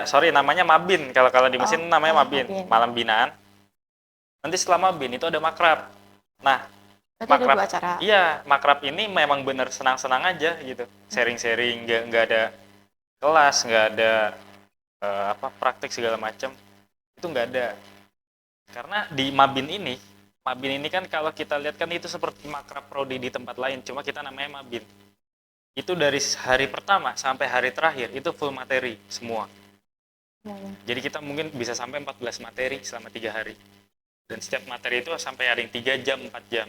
sorry namanya mabin, kalau di mesin Oh, namanya oh, mabin, mabin. malam binaan. Nanti setelah mabin itu ada makrab. Nah, Berarti ada makrab, 2 acara. iya, makrab ini memang bener senang-senang aja gitu, sharing-sharing, nggak ada kelas, nggak ada praktik segala macam, itu nggak ada. Karena di mabin ini kan kalau kita lihat kan itu seperti makrab prodi di tempat lain, cuma kita namanya mabin. Itu dari hari pertama sampai hari terakhir itu full materi semua. Iya. Jadi kita mungkin bisa sampai 14 materi selama 3 hari. Dan setiap materi itu sampai ada yang 3 jam, 4 jam.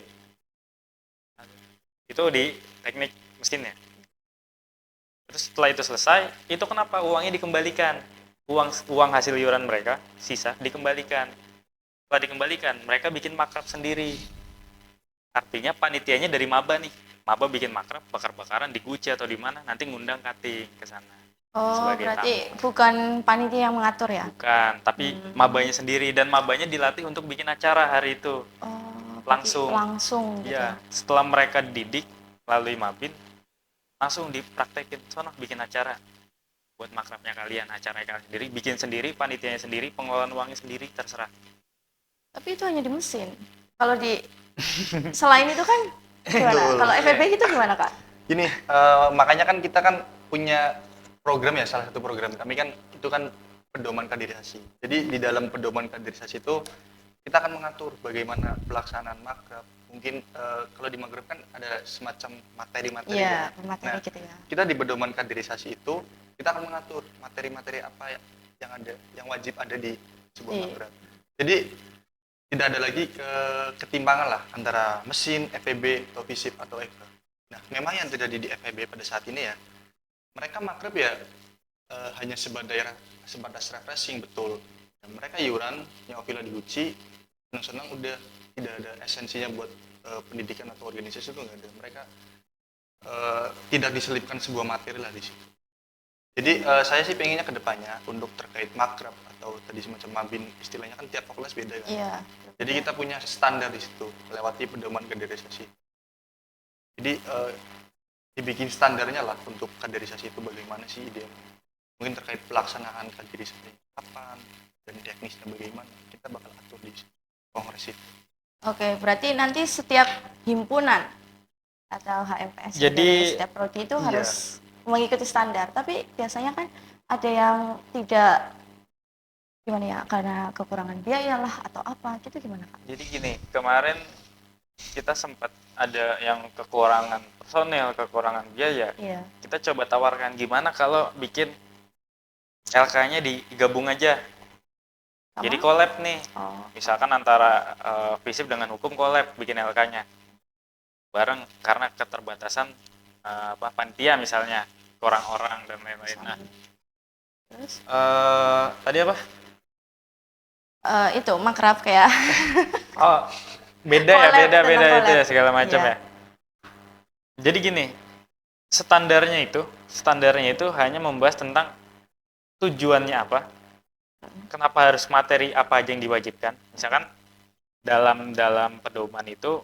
Itu di teknik mesinnya. Terus setelah itu selesai, itu kenapa uangnya dikembalikan? Uang hasil iuran mereka, sisa, dikembalikan. Setelah dikembalikan, mereka bikin makrab sendiri. Artinya panitianya dari maba nih. Maba bikin makrab, bakar-bakaran di Guci atau di mana, nanti ngundang cutting ke sana. Oh, Sebagai berarti tamu. bukan panitia yang mengatur ya? Bukan, tapi mabanya sendiri, dan mabanya dilatih untuk bikin acara hari itu. Oh, berarti Langsung. langsung gitu. Iya, setelah mereka didik melalui mabin, langsung dipraktekin, sono bikin acara buat makrabnya kalian, acaranya kalian sendiri, bikin sendiri, panitianya sendiri, pengelolaan uangnya sendiri, terserah. Tapi itu hanya di mesin. Kalau di selain itu kan gimana? Betul. Kalau FEB itu gimana, Kak? Gini, makanya kan kita kan punya program ya, salah satu program kami kan itu kan pedoman kaderisasi. Jadi di dalam pedoman kaderisasi itu kita akan mengatur bagaimana pelaksanaan makrab. Mungkin kalau di makrab kan ada semacam materi-materi. Iya, kan. materi Nah, gitu ya. kita di pedoman kaderisasi itu kita akan mengatur materi-materi apa yang ada, yang wajib ada di sebuah Iya. makrab. Jadi tidak ada lagi ketimpangan lah antara mesin, FEB, atau FISIP atau EVA. Nah, memang yang terjadi di FEB pada saat ini ya, mereka makrab ya hanya sebatas refreshing, betul. Dan mereka iuran, nyawa di Gucci, senang-senang udah, tidak ada esensinya buat pendidikan atau organisasi itu nggak ada. Mereka tidak diselipkan sebuah materi lah di situ. Jadi saya sih pengennya ke depannya untuk terkait makrab atau tadi semacam mabin, istilahnya kan tiap fakultas beda kan. Iya. Jadi kita punya standar di situ melewati pedoman kaderisasi. Jadi dibikin standarnya lah untuk kaderisasi itu bagaimana sih idealnya. Mungkin terkait pelaksanaan kaderisasi kapan dan teknisnya bagaimana, kita bakal atur di kongres itu. Oke, berarti nanti setiap himpunan atau HMPS Jadi, dari setiap prodi itu iya. harus mengikuti standar. Tapi biasanya kan ada yang tidak, gimana ya, karena kekurangan biaya lah atau apa gitu, gimana, Kak? Jadi gini, kemarin kita sempat ada yang kekurangan personel, kekurangan biaya. Iya. Kita coba tawarkan gimana kalau bikin LK-nya digabung aja. Sama? Jadi collab nih. Oh, Misalkan antara FISIP dengan hukum collab bikin LK-nya. Bareng karena keterbatasan panitia misalnya, orang-orang dan lain-lain. Nah, terus tadi apa? itu makrab kayak Oh, beda ya, Collab, beda tentang itu ya collab. segala macam Iya. ya. Jadi gini, standarnya itu hanya membahas tentang tujuannya apa, kenapa harus materi apa aja yang diwajibkan. Misalkan dalam pedoman itu,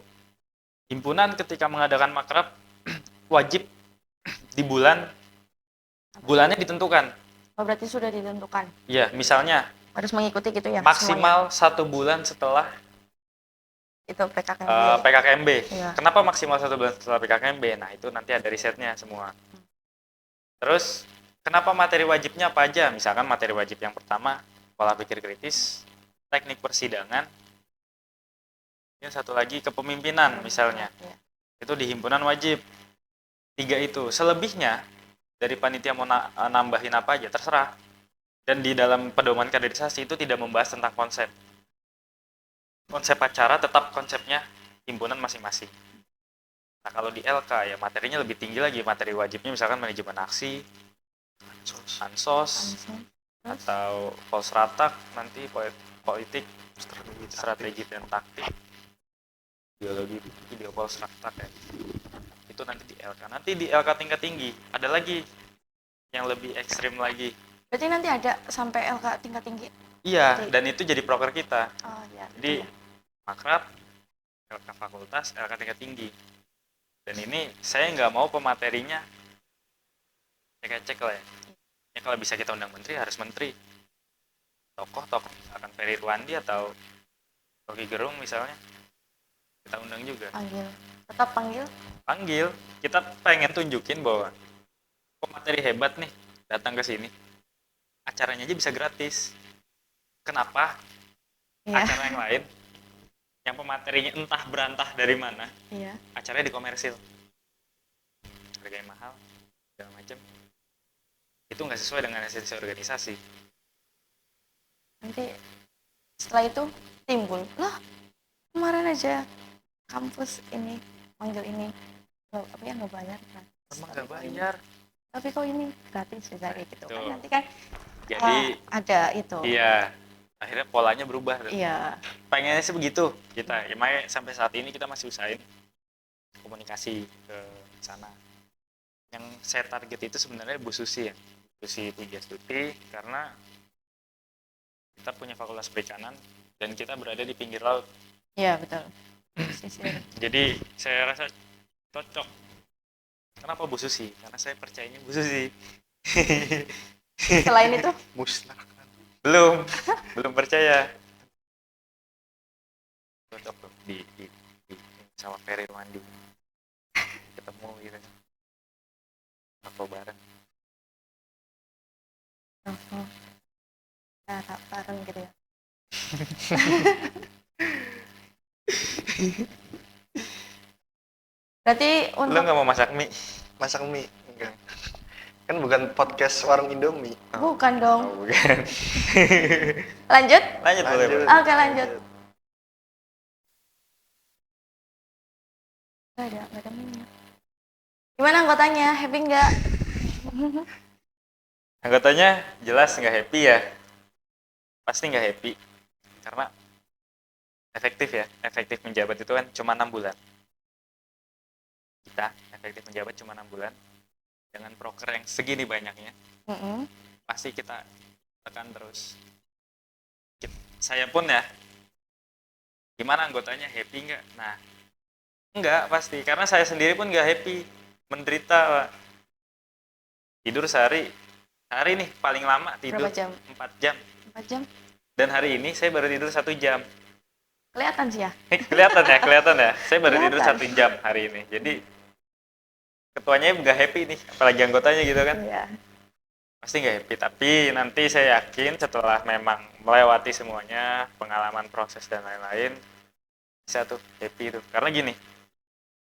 himpunan ketika mengadakan makrab wajib di bulannya ditentukan. Oh, berarti sudah ditentukan. Ya, misalnya Harus mengikuti gitu ya semuanya? maksimal 1 bulan setelah Itu PKKMB. PKKMB. Iya. Kenapa maksimal 1 bulan setelah PKKMB? Nah, itu nanti ada risetnya semua. Terus, kenapa materi wajibnya apa aja? Misalkan materi wajib yang pertama, pola pikir kritis, teknik persidangan, yang satu lagi kepemimpinan misalnya. Iya. Itu di himpunan wajib. 3 itu. Selebihnya, dari panitia mau nambahin apa aja, terserah. Dan di dalam pedoman kaderisasi itu tidak membahas tentang konsep. Konsep acara tetap konsepnya himpunan masing-masing. Nah, kalau di LK ya materinya lebih tinggi lagi. Materi wajibnya misalkan manajemen aksi, ansos, atau polsratak, nanti politik, strategi dan taktik, biologi, video polsratak ya. Itu nanti di LK. Nanti di LK tingkat tinggi ada lagi yang lebih ekstrim lagi. Berarti nanti ada sampai LK tingkat tinggi? Iya, Jadi- dan itu jadi proker kita. Oh iya. Jadi iya. makrab, LK fakultas, LK tingkat tinggi. Dan ini saya nggak mau pematerinya cek-cek lah ya. Ya kalau bisa kita undang menteri, harus menteri. Tokoh misalkan Ferry Ruandi atau Rocky Gerung misalnya, kita undang juga. Panggil. Tetap panggil. Panggil, kita pengen tunjukin bahwa pemateri hebat nih datang ke sini. Acaranya aja bisa gratis. Kenapa Iya. acara yang lain yang pematerinya entah berantah dari mana, Iya. acaranya dikomersil, harganya mahal, segala macam. Itu nggak sesuai dengan esensi organisasi. Nanti setelah itu timbul lah, kemarin aja kampus ini manggil ini apa ya nggak bayar kan. Emang nggak bayar. Tapi kok ini gratis bisa kayak gitu kan Tuh. nanti kan Jadi ada itu. iya, akhirnya polanya berubah tuh. Iya. Pengennya sih begitu kita. Ya, makanya sampai saat ini kita masih usahain komunikasi ke sana. Yang saya target itu sebenarnya Bu Susi ya. Susi Pujastuti, karena kita punya fakultas perikanan dan kita berada di pinggir laut. Iya betul. Sisir. Jadi saya rasa cocok. Kenapa Bu Susi? Karena saya percayanya Bu Susi. Selain itu Musnah. belum percaya. Cocok tuh di sama Ferry Mandi. Ketemu gitu. Apa bareng. cara bareng gitu ya. Berarti Lu untuk nggak mau masak mie? Masak mie? Enggak. Kan bukan podcast warung Indomie. bukan dong. Oh, bukan. Lanjut? Lanjut boleh, boleh. Oke, lanjut. Nggak ada minyak. Gimana anggotanya? Happy nggak? Anggotanya jelas nggak happy ya. Pasti nggak happy. Karena efektif menjabat itu kan cuma 6 bulan. Kita efektif menjabat cuma 6 bulan. Dengan proker yang segini banyaknya, pasti kita tekan terus. Saya pun ya, gimana anggotanya happy nggak? Nah, nggak pasti. Karena saya sendiri pun nggak happy. Menderita, Pak. Tidur sehari nih paling lama tidur Berapa jam? 4 jam. 4 jam? Dan hari ini saya baru tidur 1 jam. Kelihatan sih ya. Kelihatan ya. Saya baru tidur Kelihatan. 1 jam hari ini. Jadi ketuanya nggak happy nih, apalagi anggotanya gitu kan. Iya. Pasti nggak happy. Tapi nanti saya yakin setelah memang melewati semuanya, pengalaman proses dan lain-lain, bisa tuh happy tuh. Karena gini,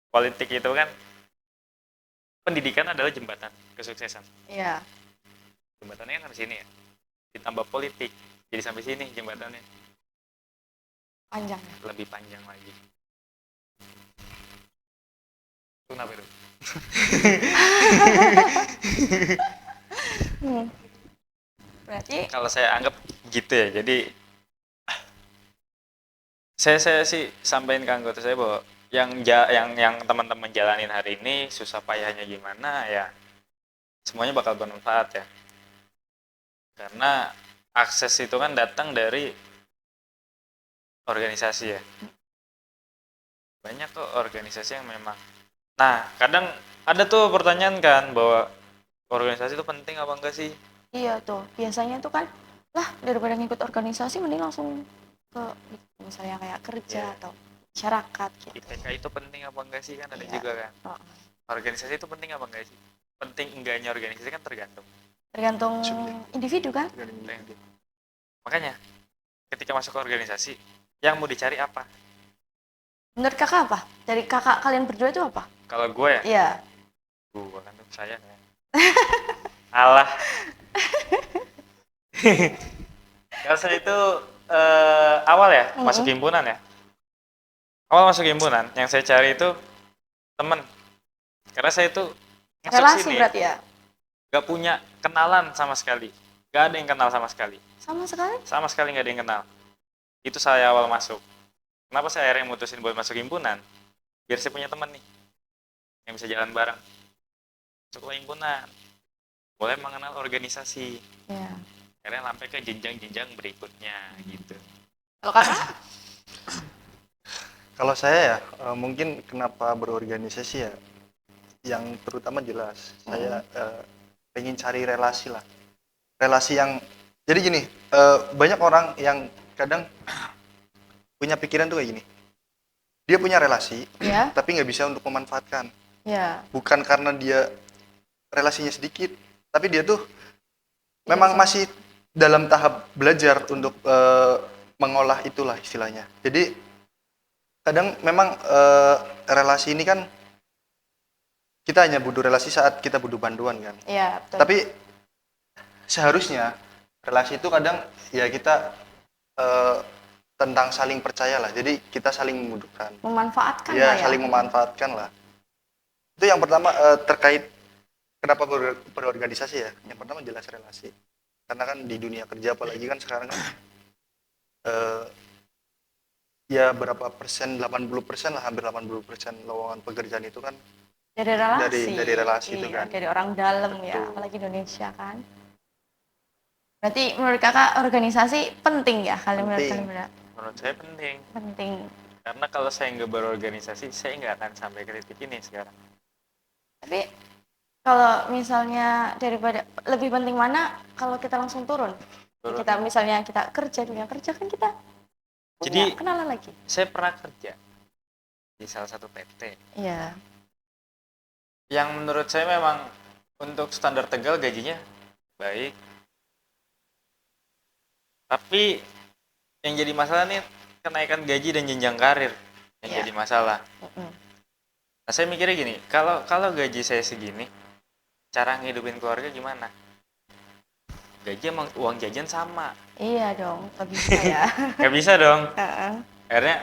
politik itu kan, pendidikan adalah jembatan kesuksesan. Iya. Jembatannya kan sampai sini ya. Ditambah politik, jadi sampai sini jembatannya. Panjang ya. Lebih panjang lagi. Itu kenapa itu? Berarti Kalau saya anggap gitu ya. Jadi saya sih sampaikan ke anggota saya bahwa yang teman-teman jalanin hari ini susah payahnya gimana ya, semuanya bakal bermanfaat ya. Karena akses itu kan datang dari organisasi ya. Banyak kok organisasi yang memang. Nah, kadang ada tuh pertanyaan kan bahwa organisasi itu penting apa enggak sih? iya tuh. Biasanya tuh kan lah daripada ngikut organisasi mending langsung ke misalnya kayak kerja Iya. atau masyarakat gitu. IPK itu penting apa enggak sih kan ada Iya. juga kan. Oh, Organisasi itu penting apa enggak sih? Penting enggaknya organisasi kan tergantung. tergantung individu kan? Makanya ketika masuk ke organisasi, yang mau dicari apa? Menurut kakak apa? Dari kakak kalian berdua itu apa? Kalau gue ya, Iya. gue kan tuh saya kan. Alah. Kalau saya itu awal ya masuk himpunan ya. Awal masuk himpunan, yang saya cari itu teman. Karena saya itu masuk Relasi sini berarti ya? gak punya kenalan sama sekali. Gak ada yang kenal sama sekali. Sama sekali? Sama sekali gak ada yang kenal. Itu saya awal masuk. Kenapa saya akhirnya mutusin buat masuk himpunan? Biar saya punya teman nih yang bisa jalan bareng. Masuklah himpunan. Boleh mengenal organisasi. Iya. Akhirnya sampai ke jenjang-jenjang berikutnya gitu. Kalau kakak? Kalau saya ya, mungkin kenapa berorganisasi ya, yang terutama jelas, saya pengen cari relasi lah. Relasi yang, jadi gini, banyak orang yang kadang punya pikiran tuh kayak gini. Dia punya relasi, Iya. tapi nggak bisa untuk memanfaatkan. Iya. Bukan karena dia relasinya sedikit, tapi dia tuh memang masih dalam tahap belajar untuk mengolah itulah istilahnya. Jadi kadang memang relasi ini kan kita hanya butuh relasi saat kita butuh bantuan kan. Iya, betul. Tapi seharusnya relasi itu kadang ya kita tentang saling percaya lah. Jadi kita saling membutuhkan. Memanfaatkan lah Ya, ya. saling memanfaatkan lah. Itu yang pertama terkait kenapa berorganisasi ya. Yang pertama jelas relasi. Karena kan di dunia kerja apalagi kan sekarang kan eh, ya berapa persen, 80% lah, hampir 80% lowongan pekerjaan itu kan Dari relasi. dari relasi itu Iya, kan. dari orang dalam ya, Betul. apalagi Indonesia kan. Berarti menurut kakak organisasi penting ya kalau menurut Penting. kalian benar? Menurut saya penting. Penting. Karena kalau saya nggak berorganisasi, saya nggak akan sampai ke titik ini sekarang. Tapi kalau misalnya daripada lebih penting mana kalau kita langsung turun? Turun. Kita misalnya kita kerja dunia kerja kan kita punya Jadi kenalan lagi. saya pernah kerja di salah satu PT Iya. yang menurut saya memang untuk standar Tegal gajinya baik. Tapi yang jadi masalah nih kenaikan gaji dan jenjang karir yang Iya. jadi masalah. Mm-mm. Nah, saya mikirnya gini, kalau gaji saya segini, cara ngehidupin keluarga gimana? Gaji emang uang jajan sama. Iya dong, nggak bisa ya. Nggak bisa dong. Heeh. Akhirnya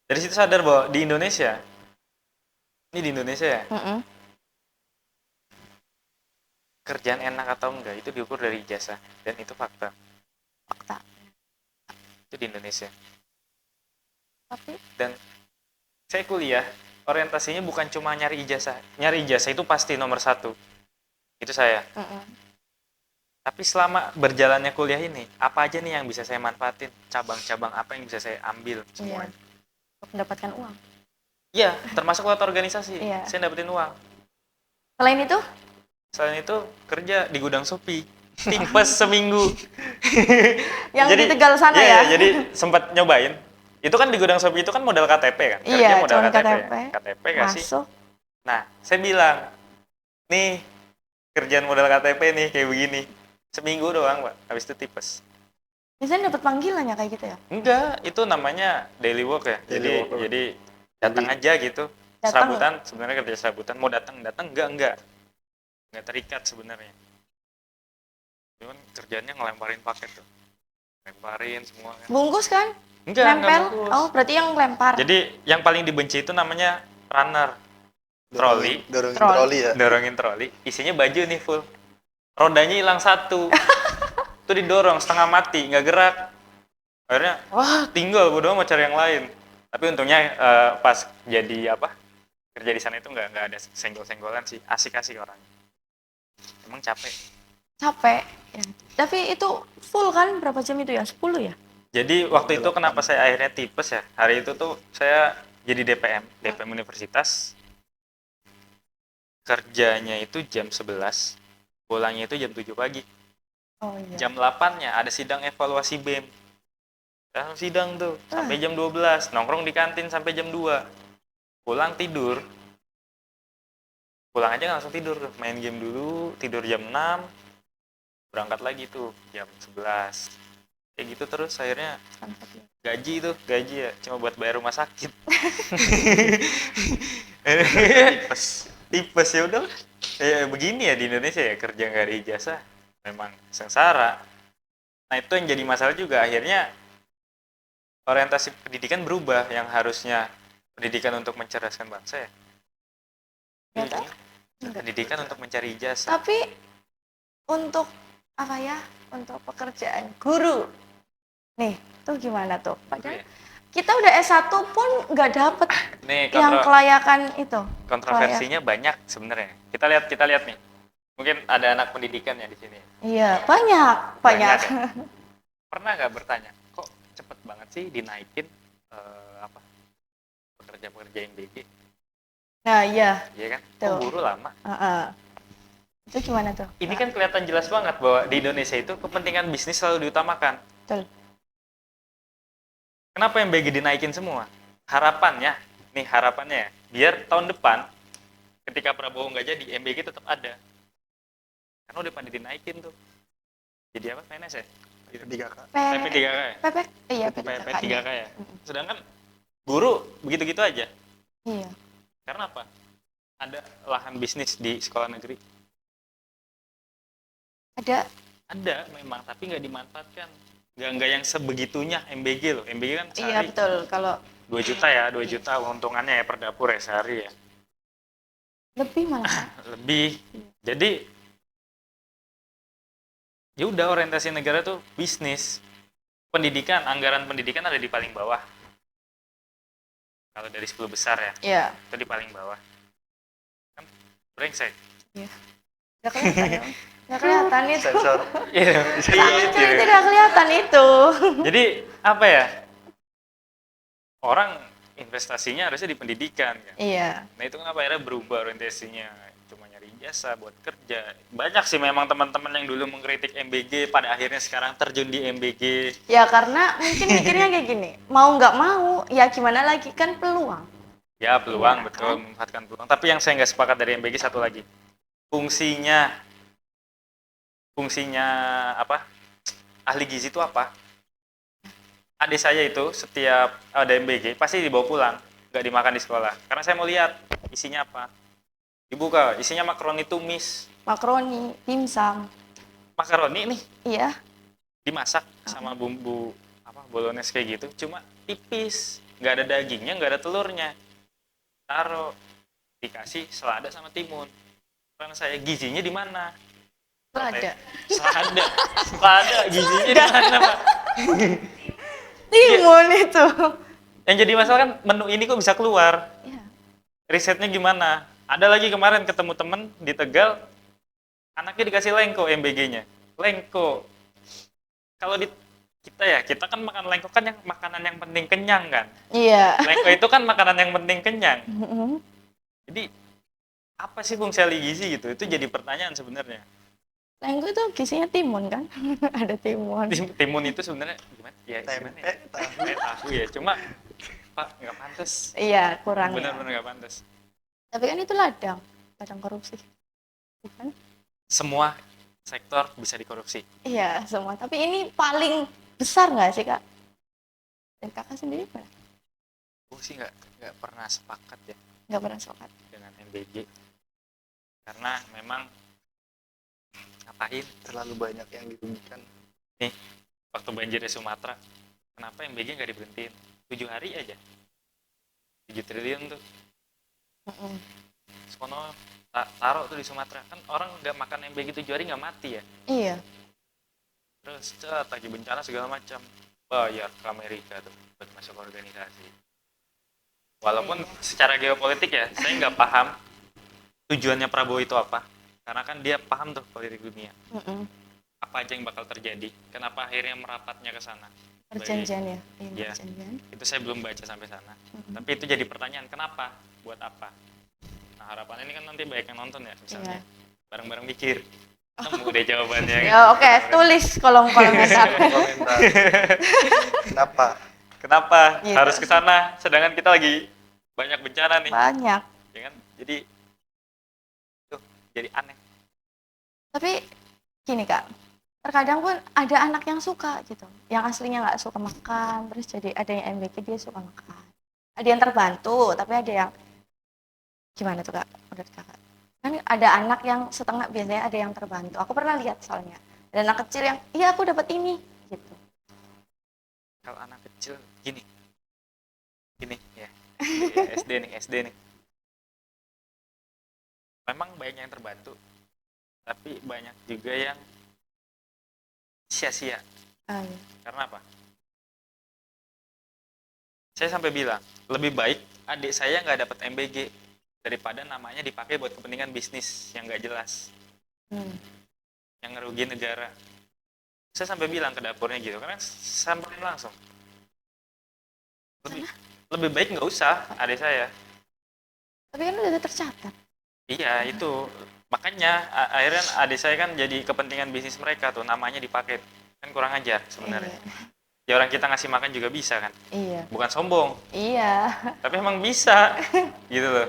dari situ sadar bahwa di Indonesia, ini di Indonesia ya, Mm-mm. kerjaan enak atau enggak itu diukur dari ijazah. Dan itu fakta. Fakta. Itu di Indonesia. Tapi Dan saya kuliah, orientasinya bukan cuma nyari ijazah. Nyari ijazah itu pasti nomor satu. Itu saya. mm-mm. Tapi selama berjalannya kuliah ini, apa aja nih yang bisa saya manfaatin? Cabang-cabang apa yang bisa saya ambil Iya. semuanya? Untuk mendapatkan uang. Iya, termasuk lewat organisasi. Iya. Saya dapetin uang. Selain itu, Selain itu, kerja di gudang Shopee. Tipes seminggu. yang di Tegal sana ya? Jadi sempat nyobain. Itu kan di gudang Shopee itu kan modal KTP kan? Kerja Iya, modal cuma KTP. KTP. KTP kasih. Masuk. Nah, saya bilang, nih kerjaan modal KTP nih kayak begini. Seminggu doang, Pak. Habis itu tipes. Biasanya dapat panggilannya kayak gitu ya? Enggak, itu namanya daily work ya. Daily work. Jadi datang aja gitu. Datang. Serabutan, sebenarnya kerja serabutan. Mau datang enggak. Enggak terikat sebenarnya. Cuman kerjanya ngelemparin paket tuh. Lemparin semua kan. Bungkus kan? Enggak Nempel? bungkus. Oh, berarti yang lempar. Jadi yang paling dibenci itu namanya runner. Troli. Dorongin Troli. troli ya. Dorongin troli. Isinya baju nih full. Rodanya hilang satu. Itu didorong setengah mati, nggak gerak. Akhirnya, wah tinggal gue doang mau cari yang lain. Tapi untungnya pas jadi kerja di sana itu nggak ada senggol-senggolan sih, asik-asik orang. Emang capek. Capek. Ya. Tapi itu full kan? Berapa jam itu ya? 10 ya? Jadi waktu itu kenapa saya akhirnya tipes ya? Hari itu tuh saya jadi DPM universitas. Kerjanya itu jam 11, pulangnya itu jam 7 pagi. Oh iya. Jam 8-nya ada sidang evaluasi BEM. Langsung sidang tuh sampai jam 12, nongkrong di kantin sampai jam 2. Pulang tidur. Pulang aja langsung tidur tuh, main game dulu, tidur jam 6. Berangkat lagi tuh jam 11. Kayak gitu terus akhirnya gaji ya cuma buat bayar rumah sakit. Tipes ya udah. Begini ya di Indonesia ya, kerja nggak ada ijazah memang sengsara. Nah itu yang jadi masalah juga, akhirnya orientasi pendidikan berubah, yang harusnya pendidikan untuk mencerdaskan bangsa ya. Ternyata Pendidikan untuk mencari ijazah. Tapi untuk apa ya? Untuk pekerjaan guru. Nih, tuh gimana tuh? Padahal kita udah S1 pun nggak dapet Nih yang kelayakan itu. kontroversinya banyak sebenarnya. Kita lihat nih. Mungkin ada anak pendidikan ya di sini. Iya, banyak. Banyak ya? Pernah nggak bertanya, kok cepet banget sih dinaikin pekerja-pekerja yang BG? Nah, iya. Iya kan? Tuh. Kok guru lama? Itu gimana tuh? Ini kan kelihatan jelas banget bahwa di Indonesia itu kepentingan bisnis selalu diutamakan. Betul. Kenapa yang BG dinaikin semua? Harapannya ya, biar tahun depan ketika Prabowo nggak jadi, MBG tetap ada. Karena udah pada dinaikin tuh. Jadi apa? PNS ya? P3K. PP3K ya? Iya, PP3K ya? Sedangkan guru begitu-gitu aja. Iya. Karena apa? Ada lahan bisnis di sekolah negeri. Ada memang, tapi nggak dimanfaatkan. Nggak yang sebegitunya MBG loh. MBG kan sehari Iya, betul. Kalau 2 juta ya, 2 juta untungannya ya per dapur ya sehari ya. Lebih malah, Kak. Lebih. Jadi ya udah, orientasi negara tuh bisnis. Pendidikan, anggaran pendidikan ada di paling bawah. Kalau dari 10 besar ya, Iya. itu di paling bawah. Kan brengsek. Nggak kelihatan ya. Nggak kelihatan itu. Sensor. Iya. Itu tidak kelihatan itu. Jadi apa ya? Orang investasinya harusnya di pendidikan kan. Iya. Nah itu kenapa akhirnya berubah orientasinya, cuma nyari jasa buat kerja. Banyak sih memang teman-teman yang dulu mengkritik MBG pada akhirnya sekarang terjun di MBG. Ya karena mungkin mikirnya kayak gini, mau nggak mau, ya gimana lagi, kan peluang. Ya peluang, Iya, betul, memanfaatkan peluang. Tapi yang saya nggak sepakat dari MBG satu lagi, fungsinya apa? Ahli gizi itu apa? Adik saya itu setiap ada MBG pasti dibawa pulang, nggak dimakan di sekolah. Karena saya mau lihat isinya apa. Dibuka, isinya makaroni tumis. Makaroni, dimsum. Makaroni nih Iya. dimasak sama bumbu apa bolognese kayak gitu, cuma tipis, nggak ada dagingnya, nggak ada telurnya. Taruh, dikasih selada sama timun. Karena saya gizinya di mana? Ada. Selada gizinya di mana, Pak? Timun itu. Yang jadi masalah kan menu ini kok bisa keluar. Iya. Risetnya gimana? Ada lagi kemarin ketemu temen di Tegal, anaknya dikasih lengko MBG-nya. Lengko. Kalau di kita kan makan lengko kan yang makanan yang penting kenyang kan. Iya. Lengko itu kan makanan yang penting kenyang. Mm-mm. Jadi apa sih fungsi ahli gizi gitu? Itu jadi pertanyaan sebenarnya. Lengko itu gizinya timun kan? Ada timun. Timun itu sebenarnya gimana? Ya gimana ya? Tempe, Tahu ya, cuma Pak nggak pantas. Iya, kurang ya. Benar-benar nggak pantas. Tapi kan itu ladang korupsi. Bukan? Semua sektor bisa dikorupsi. Iya, semua. Tapi ini paling besar nggak sih, Kak? Dan Kakak sendiri gimana? Gue sih nggak pernah sepakat ya Nggak pernah sepakat. dengan MBG karena memang ngapain Terlalu banyak yang dirugikan. nih waktu banjir di Sumatera, kenapa MBG nggak diberhentiin 7 hari aja 7 triliun tuh Mm-mm. sono taruh tuh di Sumatera, kan orang nggak makan MBG 7 hari nggak mati ya, Iya. terus lagi bencana segala macam bayar ke Amerika tuh buat masuk organisasi. Walaupun secara geopolitik ya saya nggak paham tujuannya Prabowo itu apa, karena kan dia paham tuh politik dunia Mm-mm. apa aja yang bakal terjadi, kenapa akhirnya merapatnya ke sana. Perjanjian ya. Iya. Perjanjian. Itu saya belum baca sampai sana. Mm-mm. Tapi itu jadi pertanyaan, kenapa? Buat apa? Nah, harapannya ini kan nanti banyak yang nonton ya, misalnya. Iya. Bareng-bareng mikir. Nemu deh jawabannya. kan? Ya oke, tulis kolom komentar. Komentar. Kenapa? Kenapa Gitu. harus ke sana sedangkan kita lagi banyak bencana nih, Banyak. ya kan? Jadi tuh jadi aneh. Tapi gini Kak, terkadang pun ada anak yang suka gitu, yang aslinya nggak suka makan, terus jadi ada yang MBK dia suka makan. Ada yang terbantu, tapi ada yang gimana tuh Kak? Menurut Kakak? Kan ada anak yang setengah, biasanya ada yang terbantu. Aku pernah lihat soalnya. Ada anak kecil yang, iya aku dapat ini, gitu. Kalau anak kecil gini ya, SD nih. Memang banyak yang terbantu, tapi banyak juga yang sia-sia. Karena apa? Saya sampai bilang, lebih baik adik saya nggak dapat MBG daripada namanya dipakai buat kepentingan bisnis yang nggak jelas, yang ngerugiin negara. Saya sampai bilang ke dapurnya gitu, karena samperin langsung. Lebih baik nggak usah adik saya. Tapi kan udah tercatat. Iya, itu. Makanya akhirnya adik saya kan jadi kepentingan bisnis mereka tuh, namanya dipakai. Kan kurang ajar sebenarnya. Ya orang kita ngasih makan juga bisa kan. Iya. Bukan sombong, Iya. tapi emang bisa. Gitu loh.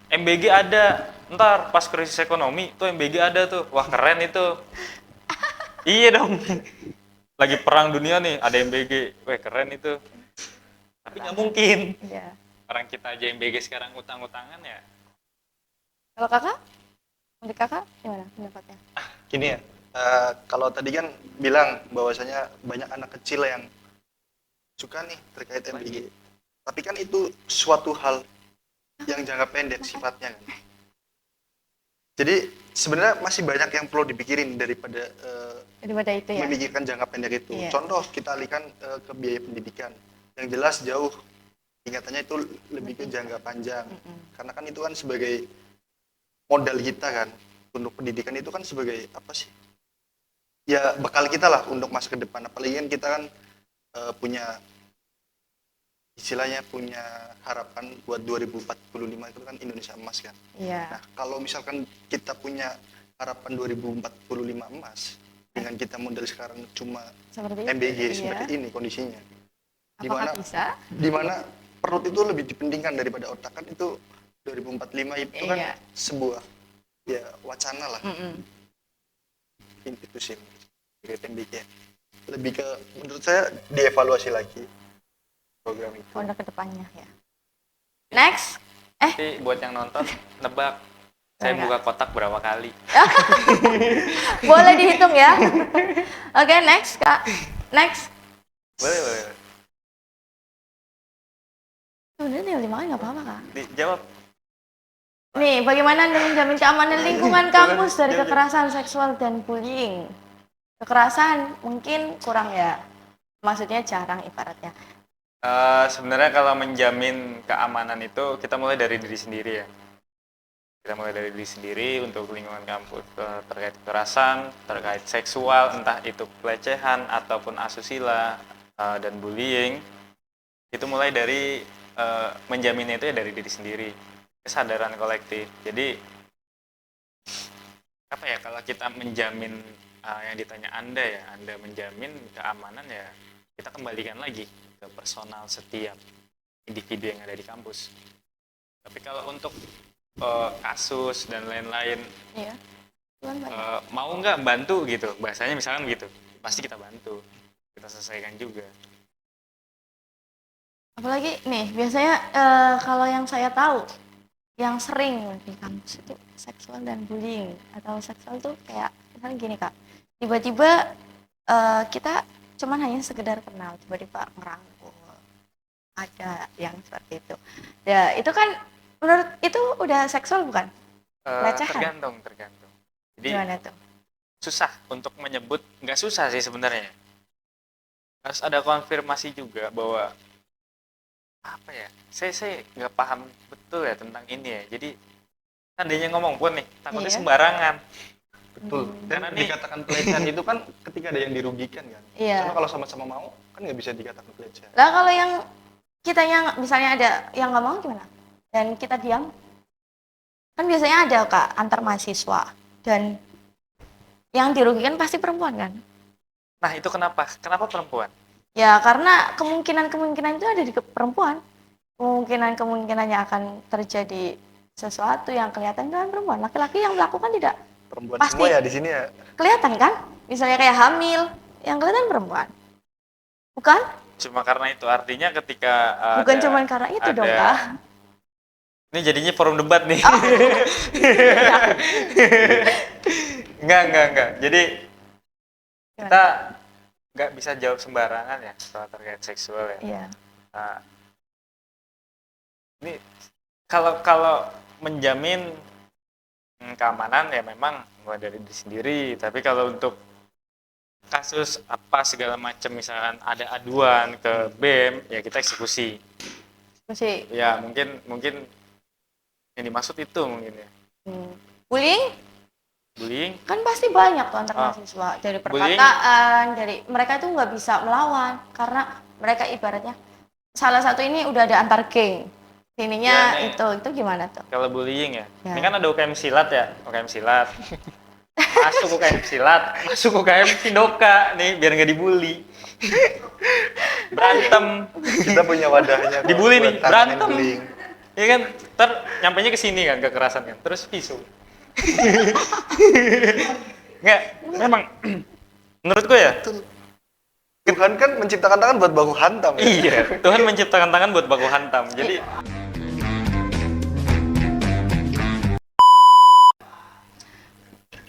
MBG ada, ntar pas krisis ekonomi tuh MBG ada tuh. Wah keren itu. Iya dong. Lagi perang dunia nih, ada MBG. Wah keren itu. Tapi nggak mungkin. Iya. Orang kita aja MBG sekarang utang-utangan ya. Kalau Kakak? Menurut Kakak gimana pendapatnya? Gini ya, kalau tadi kan bilang bahwasanya banyak anak kecil yang suka nih terkait MBG. Tapi kan itu suatu hal yang jangka pendek sifatnya kan. Jadi sebenarnya masih banyak yang perlu dipikirin daripada Daripada itu ya. memikirkan jangka pendek itu. Iya. Contoh kita alihkan ke biaya pendidikan. Yang jelas jauh tingkatannya itu lebih ke jangka panjang. Karena kan itu kan sebagai modal kita kan untuk pendidikan itu kan sebagai apa sih? Ya bekal kita lah untuk masa ke depan. Apalagi kan kita kan punya istilahnya punya harapan buat 2045 itu kan Indonesia emas kan. Iya. Nah, kalau misalkan kita punya harapan 2045 emas dengan kita modal sekarang cuma Seperti itu. MBG Iya. seperti ini kondisinya. Apakah bisa? Dimana perut itu lebih dipentingkan daripada otak kan itu 2045 itu kan Iya. sebuah ya wacana lah. Mm-mm. Itu sih MBG. Lebih ke menurut saya dievaluasi lagi program itu. Untuk kedepannya ya. Next. Tapi buat yang nonton, nebak. Saya Enggak. buka kotak berapa kali? Boleh dihitung ya. Oke, next Kak. Next. Boleh. Sebenarnya tinggal dimakan nggak apa-apa Kak. Dijawab. Nih, bagaimana Anda menjamin keamanan lingkungan kampus dari kekerasan seksual dan bullying? Kekerasan mungkin kurang ya. Maksudnya jarang ibaratnya. Sebenarnya kalau menjamin keamanan itu kita mulai dari diri sendiri ya. Kita mulai dari diri sendiri untuk lingkungan kampus terkait kekerasan, terkait seksual, entah itu pelecehan ataupun asusila dan bullying. Itu mulai dari menjaminnya itu ya dari diri sendiri, kesadaran kolektif. Jadi apa ya kalau kita menjamin yang ditanya Anda menjamin keamanan ya kita kembalikan lagi ke personal setiap individu yang ada di kampus. Tapi kalau untuk kasus dan lain-lain, Iya. Tuhan banyak. mau nggak bantu gitu, bahasanya misalkan gitu, pasti kita bantu, kita selesaikan juga. Apalagi nih, biasanya kalau yang saya tahu, yang sering di kampus itu seksual dan bullying. Atau seksual tuh kayak, misalnya gini Kak, tiba-tiba kita cuman hanya sekedar kenal, tiba-tiba ngerangkul. Ada yang seperti itu. Ya, itu kan menurut itu udah seksual bukan? Pelecehan? Tergantung. Jadi Gimana tuh? susah untuk menyebut, nggak susah sih sebenarnya. Harus ada konfirmasi juga bahwa apa ya, saya nggak paham betul ya tentang ini ya. Jadi seandainya ngomong pun nih, takutnya Iya. sembarangan. Betul. Dan Karena nih- dikatakan pelecehan itu kan ketika ada yang dirugikan kan. Iya. Karena kalau sama-sama mau kan nggak bisa dikatakan pelecehan. Lah kalau yang kita yang misalnya ada yang nggak mau gimana? Dan kita diam? Kan biasanya ada Kak antar mahasiswa dan yang dirugikan pasti perempuan kan? Nah itu kenapa? Kenapa perempuan? Ya karena kemungkinan itu ada di perempuan. Kemungkinannya akan terjadi sesuatu yang kelihatan dengan perempuan. Laki-laki yang melakukan tidak Perempuan Pasti. semua ya di sini ya. kelihatan kan? Misalnya kayak hamil, yang kelihatan perempuan. Bukan? Cuma karena itu artinya ketika Bukan ada- cuma karena itu dong ada- Kak. Ini jadinya forum debat nih. Oh. Enggak. Jadi Gimana? kita nggak bisa jawab sembarangan ya soal terkait seksual ya. Iya. Nah, ini kalau menjamin keamanan ya memang mulai dari diri sendiri. Tapi kalau untuk kasus apa segala macam misalkan ada aduan ke BEM ya kita eksekusi. Masih Ya mungkin yang dimaksud itu mungkin ya. bullying Bullying kan pasti banyak tuh antar Ah. mahasiswa dari Bullying. perkataan, dari mereka itu nggak bisa melawan karena mereka ibaratnya salah satu ini udah ada antar geng. Ininya Ya, nih. itu gimana tuh? kalau bullying ya. Ya. Ini kan ada UKM silat ya, UKM silat. Masuk UKM silat, masuk UKM Sindoka nih biar nggak dibully. Berantem, Kita punya wadahnya. kok Dibully buat nih, tanganin berantem. bullying. ya kan? Ntar nyampainya ke sini kan kekerasan kan, terus pisau. Nggak, memang menurut gue ya. Tuhan kan menciptakan tangan buat baku hantam ya. Iya, Tuhan menciptakan tangan buat baku hantam. Jadi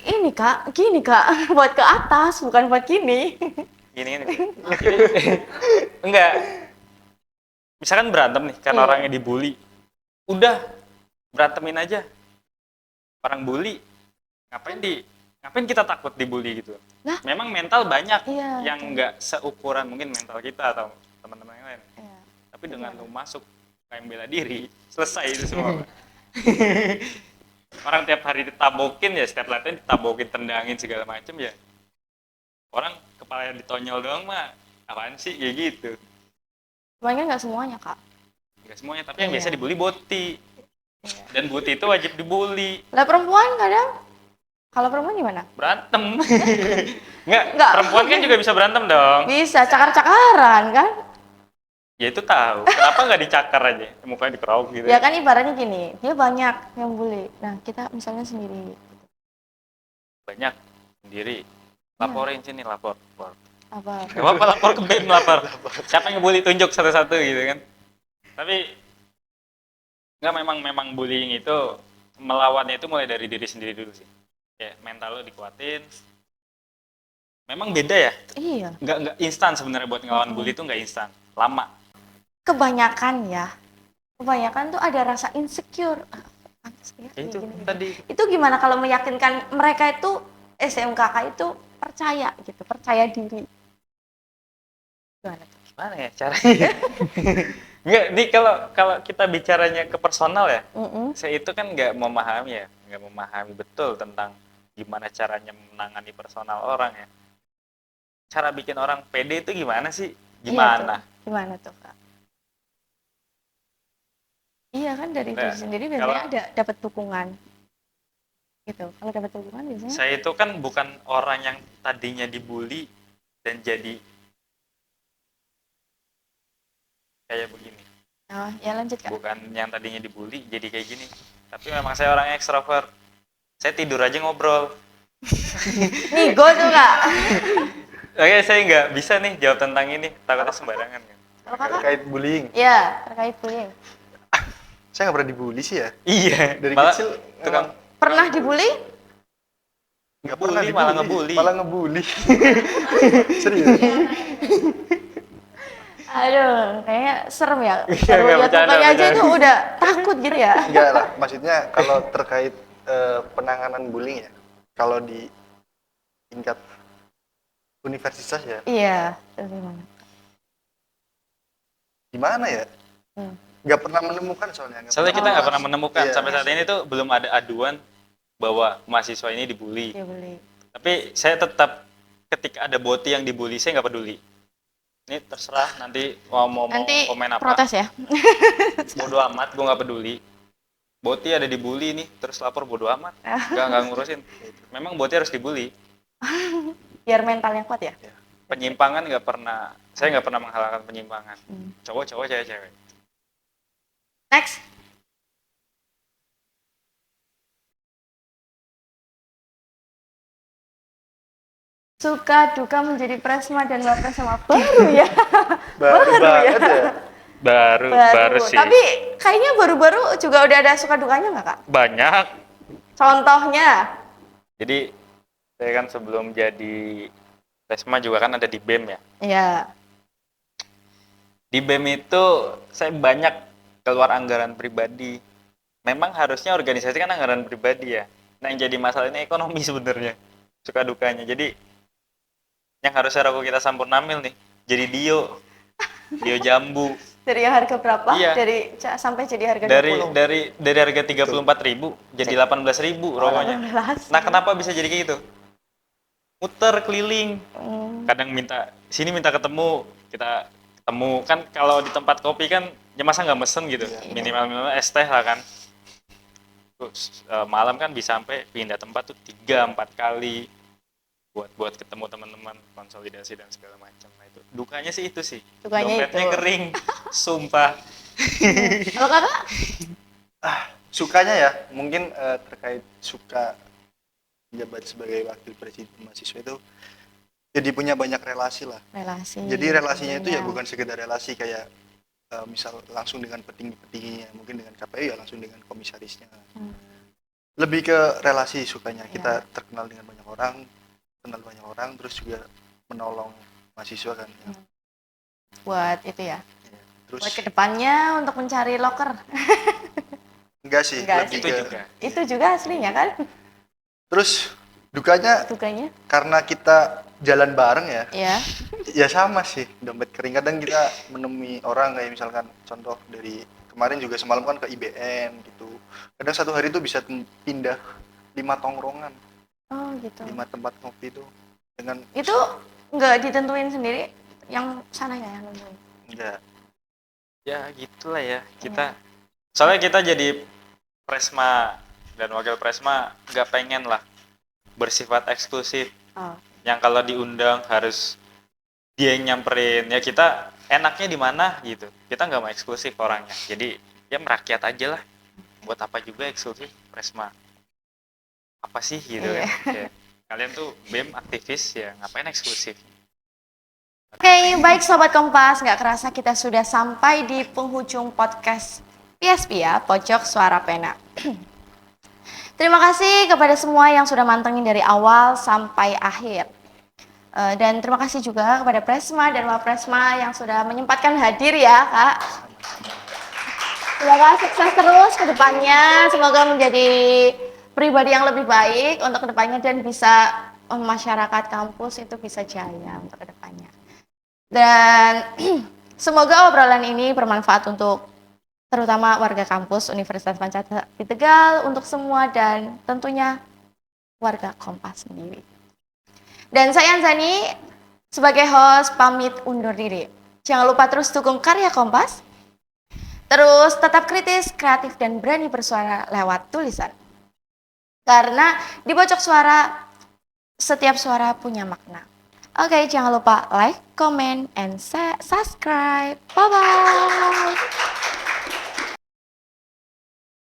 Ini Kak, gini Kak, buat ke atas bukan buat gini. gini. Enggak. Misalkan berantem nih karena Iya. orangnya dibully. Udah berantemin aja. Orang bully, ngapain kita takut dibully gitu? Lah? Memang mental banyak Iya, yang betul. nggak seukuran mungkin mental kita atau teman-teman yang lain. Iya. Tapi dengan lu masuk kayak bela diri, selesai itu semua. Pak. Orang tiap hari ditabokin ya, setiap latihan ditabokin, tendangin segala macem ya. Orang kepala yang ditonyol doang mah, apaan sih kayak gitu. Cuman kan nggak semuanya, Kak. Nggak semuanya, tapi yang Iya. biasa dibully boti. Iya. Dan boti itu wajib dibully. Lah perempuan kadang, kalau perempuan gimana? Berantem. Nggak. Perempuan kan juga bisa berantem dong. Bisa cakar-cakaran kan? Ya itu tahu. Kenapa nggak dicakar aja? Mukanya dikerok gitu. Ya kan ibaratnya gini, dia banyak yang bully. Nah kita misalnya sendiri. Banyak sendiri. Laporin sini, lapor. Apa? Gak apa-apa, lapor ke BEM, lapor. Siapa yang ngebully, tunjuk satu-satu gitu kan. Tapi nggak, memang bullying itu melawannya itu mulai dari diri sendiri dulu sih. Ya mental lo dikuatin. Memang beda ya. Iya. Nggak instan sebenarnya buat ngelawan bully itu, nggak instan. Lama. Kebanyakan tuh ada rasa insecure. Pantes ya, Ya itu gini. tadi. Itu gimana kalau meyakinkan mereka itu SMKK itu percaya gitu, percaya diri. Gimana tuh? Gimana ya caranya? Nggak, nih kalau kita bicaranya ke personal ya, saya itu kan nggak memahami betul tentang gimana caranya menangani personal orang ya. Cara bikin orang pede itu gimana sih? Gimana? Iya tuh. Gimana tuh, Kak? Iya kan dari diri sendiri biasanya ada dapat dukungan. Gitu. Kalau dapat dukungan biasanya Saya itu kan bukan orang yang tadinya dibully dan jadi kayak begini. oh, ya lanjut, Kak. Bukan yang tadinya dibully jadi kayak gini. Tapi memang saya orang ekstrovert. Saya tidur aja ngobrol. Nego tuh, Kak. Oke, saya nggak bisa nih jawab tentang ini. Takutnya sembarangan kan. Kalau Kakak? Terkait bullying, Ya, terkait bullying. saya nggak pernah dibully sih ya. Iya. Dari malah kecil tukang Pernah dibully? nggak pernah bully, malah dibully, ngebully. malah ngebully. Serius. Aduh, kayaknya serem ya. Iya, Baru nggak, lihat bercanda, mukanya aja bercanda. itu udah takut gitu ya. Enggak lah, maksudnya kalau terkait penanganan bullying ya, kalau di tingkat universitas ya, Iya, terus gimana? gimana ya? Nggak pernah menemukan soalnya. Soalnya kita nggak pernah Mas. menemukan Iya. sampai saat ini tuh belum ada aduan bahwa mahasiswa ini dibully. Dibully. Tapi saya tetap ketika ada boti yang dibully saya nggak peduli. Ini terserah nanti mau Nanti komen apa. protes ya. Bodo amat, gue nggak peduli. Boti ada dibully nih, terus lapor bodo amat. Nggak ngurusin. Memang boti harus dibully. Biar mentalnya kuat ya. Penyimpangan nggak pernah, saya nggak pernah menghalalkan penyimpangan. Cowok-cowok, cewek-cewek. Next. Suka duka menjadi Presma dan Wapres sama baru ya. Baru banget ya. Baru sih. Tapi kayaknya baru-baru juga udah ada suka dukanya nggak, Kak? Banyak. Contohnya? Jadi saya kan sebelum jadi Presma juga kan ada di BEM ya. Iya. Di BEM itu saya banyak keluar anggaran pribadi. Memang harusnya organisasi kan anggaran pribadi ya. Nah yang jadi masalah ini ekonomi sebenarnya. Suka dukanya. Jadi yang harusnya Ragu Kita Sampurnamil nih jadi Dio Jambu. Dari yang harga berapa? Iya. Sampai jadi harga Dari 20. dari harga 34.000 jadi 18.000 rokoknya. 18. Nah, kenapa bisa jadi kayak gitu? Muter keliling. Hmm. Kadang sini minta ketemu, kita ketemu. Kan kalau di tempat kopi kan ya masa nggak mesen gitu. Minimal es teh lah kan. Terus malam kan bisa sampai pindah tempat tuh 3-4 kali buat ketemu teman-teman, konsolidasi dan segala macam. Nah itu dukanya sih itu sih. Dukanya Dompetnya itu. kering, sumpah. Kalau Kakak? Sukanya ya, mungkin terkait suka jabat sebagai wakil presiden mahasiswa itu jadi punya banyak relasi lah. Relasi. Jadi relasinya itu ya tentunya. bukan sekedar relasi kayak misal langsung dengan petinggi-petingginya, mungkin dengan KPU ya langsung dengan komisarisnya. Lebih ke relasi sukanya. Kita terkenal dengan banyak orang, kenal banyak orang, terus juga menolong mahasiswa kan. Ya. Buat itu ya. Terus Buat kedepannya untuk mencari loker. Enggak sih, Enggak lebih Itu ke juga. Itu juga aslinya kan terus dukanya dukanya. karena kita jalan bareng ya. Ya. Ya sama sih, dompet kering. Kadang kita menemui orang kayak misalkan contoh dari kemarin juga semalam kan ke IBM gitu. Kadang satu hari itu bisa pindah 5 tongkrongan, Oh gitu. 5 tempat ngopi itu dengan Itu nggak ditentuin sendiri yang sana ya yang nentuin. enggak. Ya gitulah ya kita. Soalnya kita jadi Presma dan wakil Presma nggak pengen lah bersifat eksklusif. Oh. Yang kalau diundang harus dia yang nyamperin. Ya kita enaknya di mana gitu. Kita nggak mau eksklusif orangnya. Jadi ya merakyat aja lah. Buat apa juga eksklusif Presma. Apa sih gitu Iya. kan. Ya, kalian tuh BEM aktivis ya ngapain eksklusif. Oke, baik Sobat Kompas, nggak kerasa kita sudah sampai di penghujung podcast PSP ya, Pojok Suara Pena. Terima kasih kepada semua yang sudah mantengin dari awal sampai akhir. Dan terima kasih juga kepada Presma dan Wapresma yang sudah menyempatkan hadir ya, Kak. Semoga sukses terus ke depannya, semoga menjadi pribadi yang lebih baik untuk ke depannya dan bisa masyarakat kampus itu bisa jaya untuk ke depannya. Dan semoga obrolan ini bermanfaat untuk terutama warga kampus Universitas Pancasila di Tegal, untuk semua dan tentunya warga Kompas sendiri. Dan saya Anzani sebagai host pamit undur diri. Jangan lupa terus dukung karya Kompas. Terus tetap kritis, kreatif dan berani bersuara lewat tulisan. Karena di pojok suara setiap suara punya makna. Oke, jangan lupa like, comment, and subscribe. Bye-bye.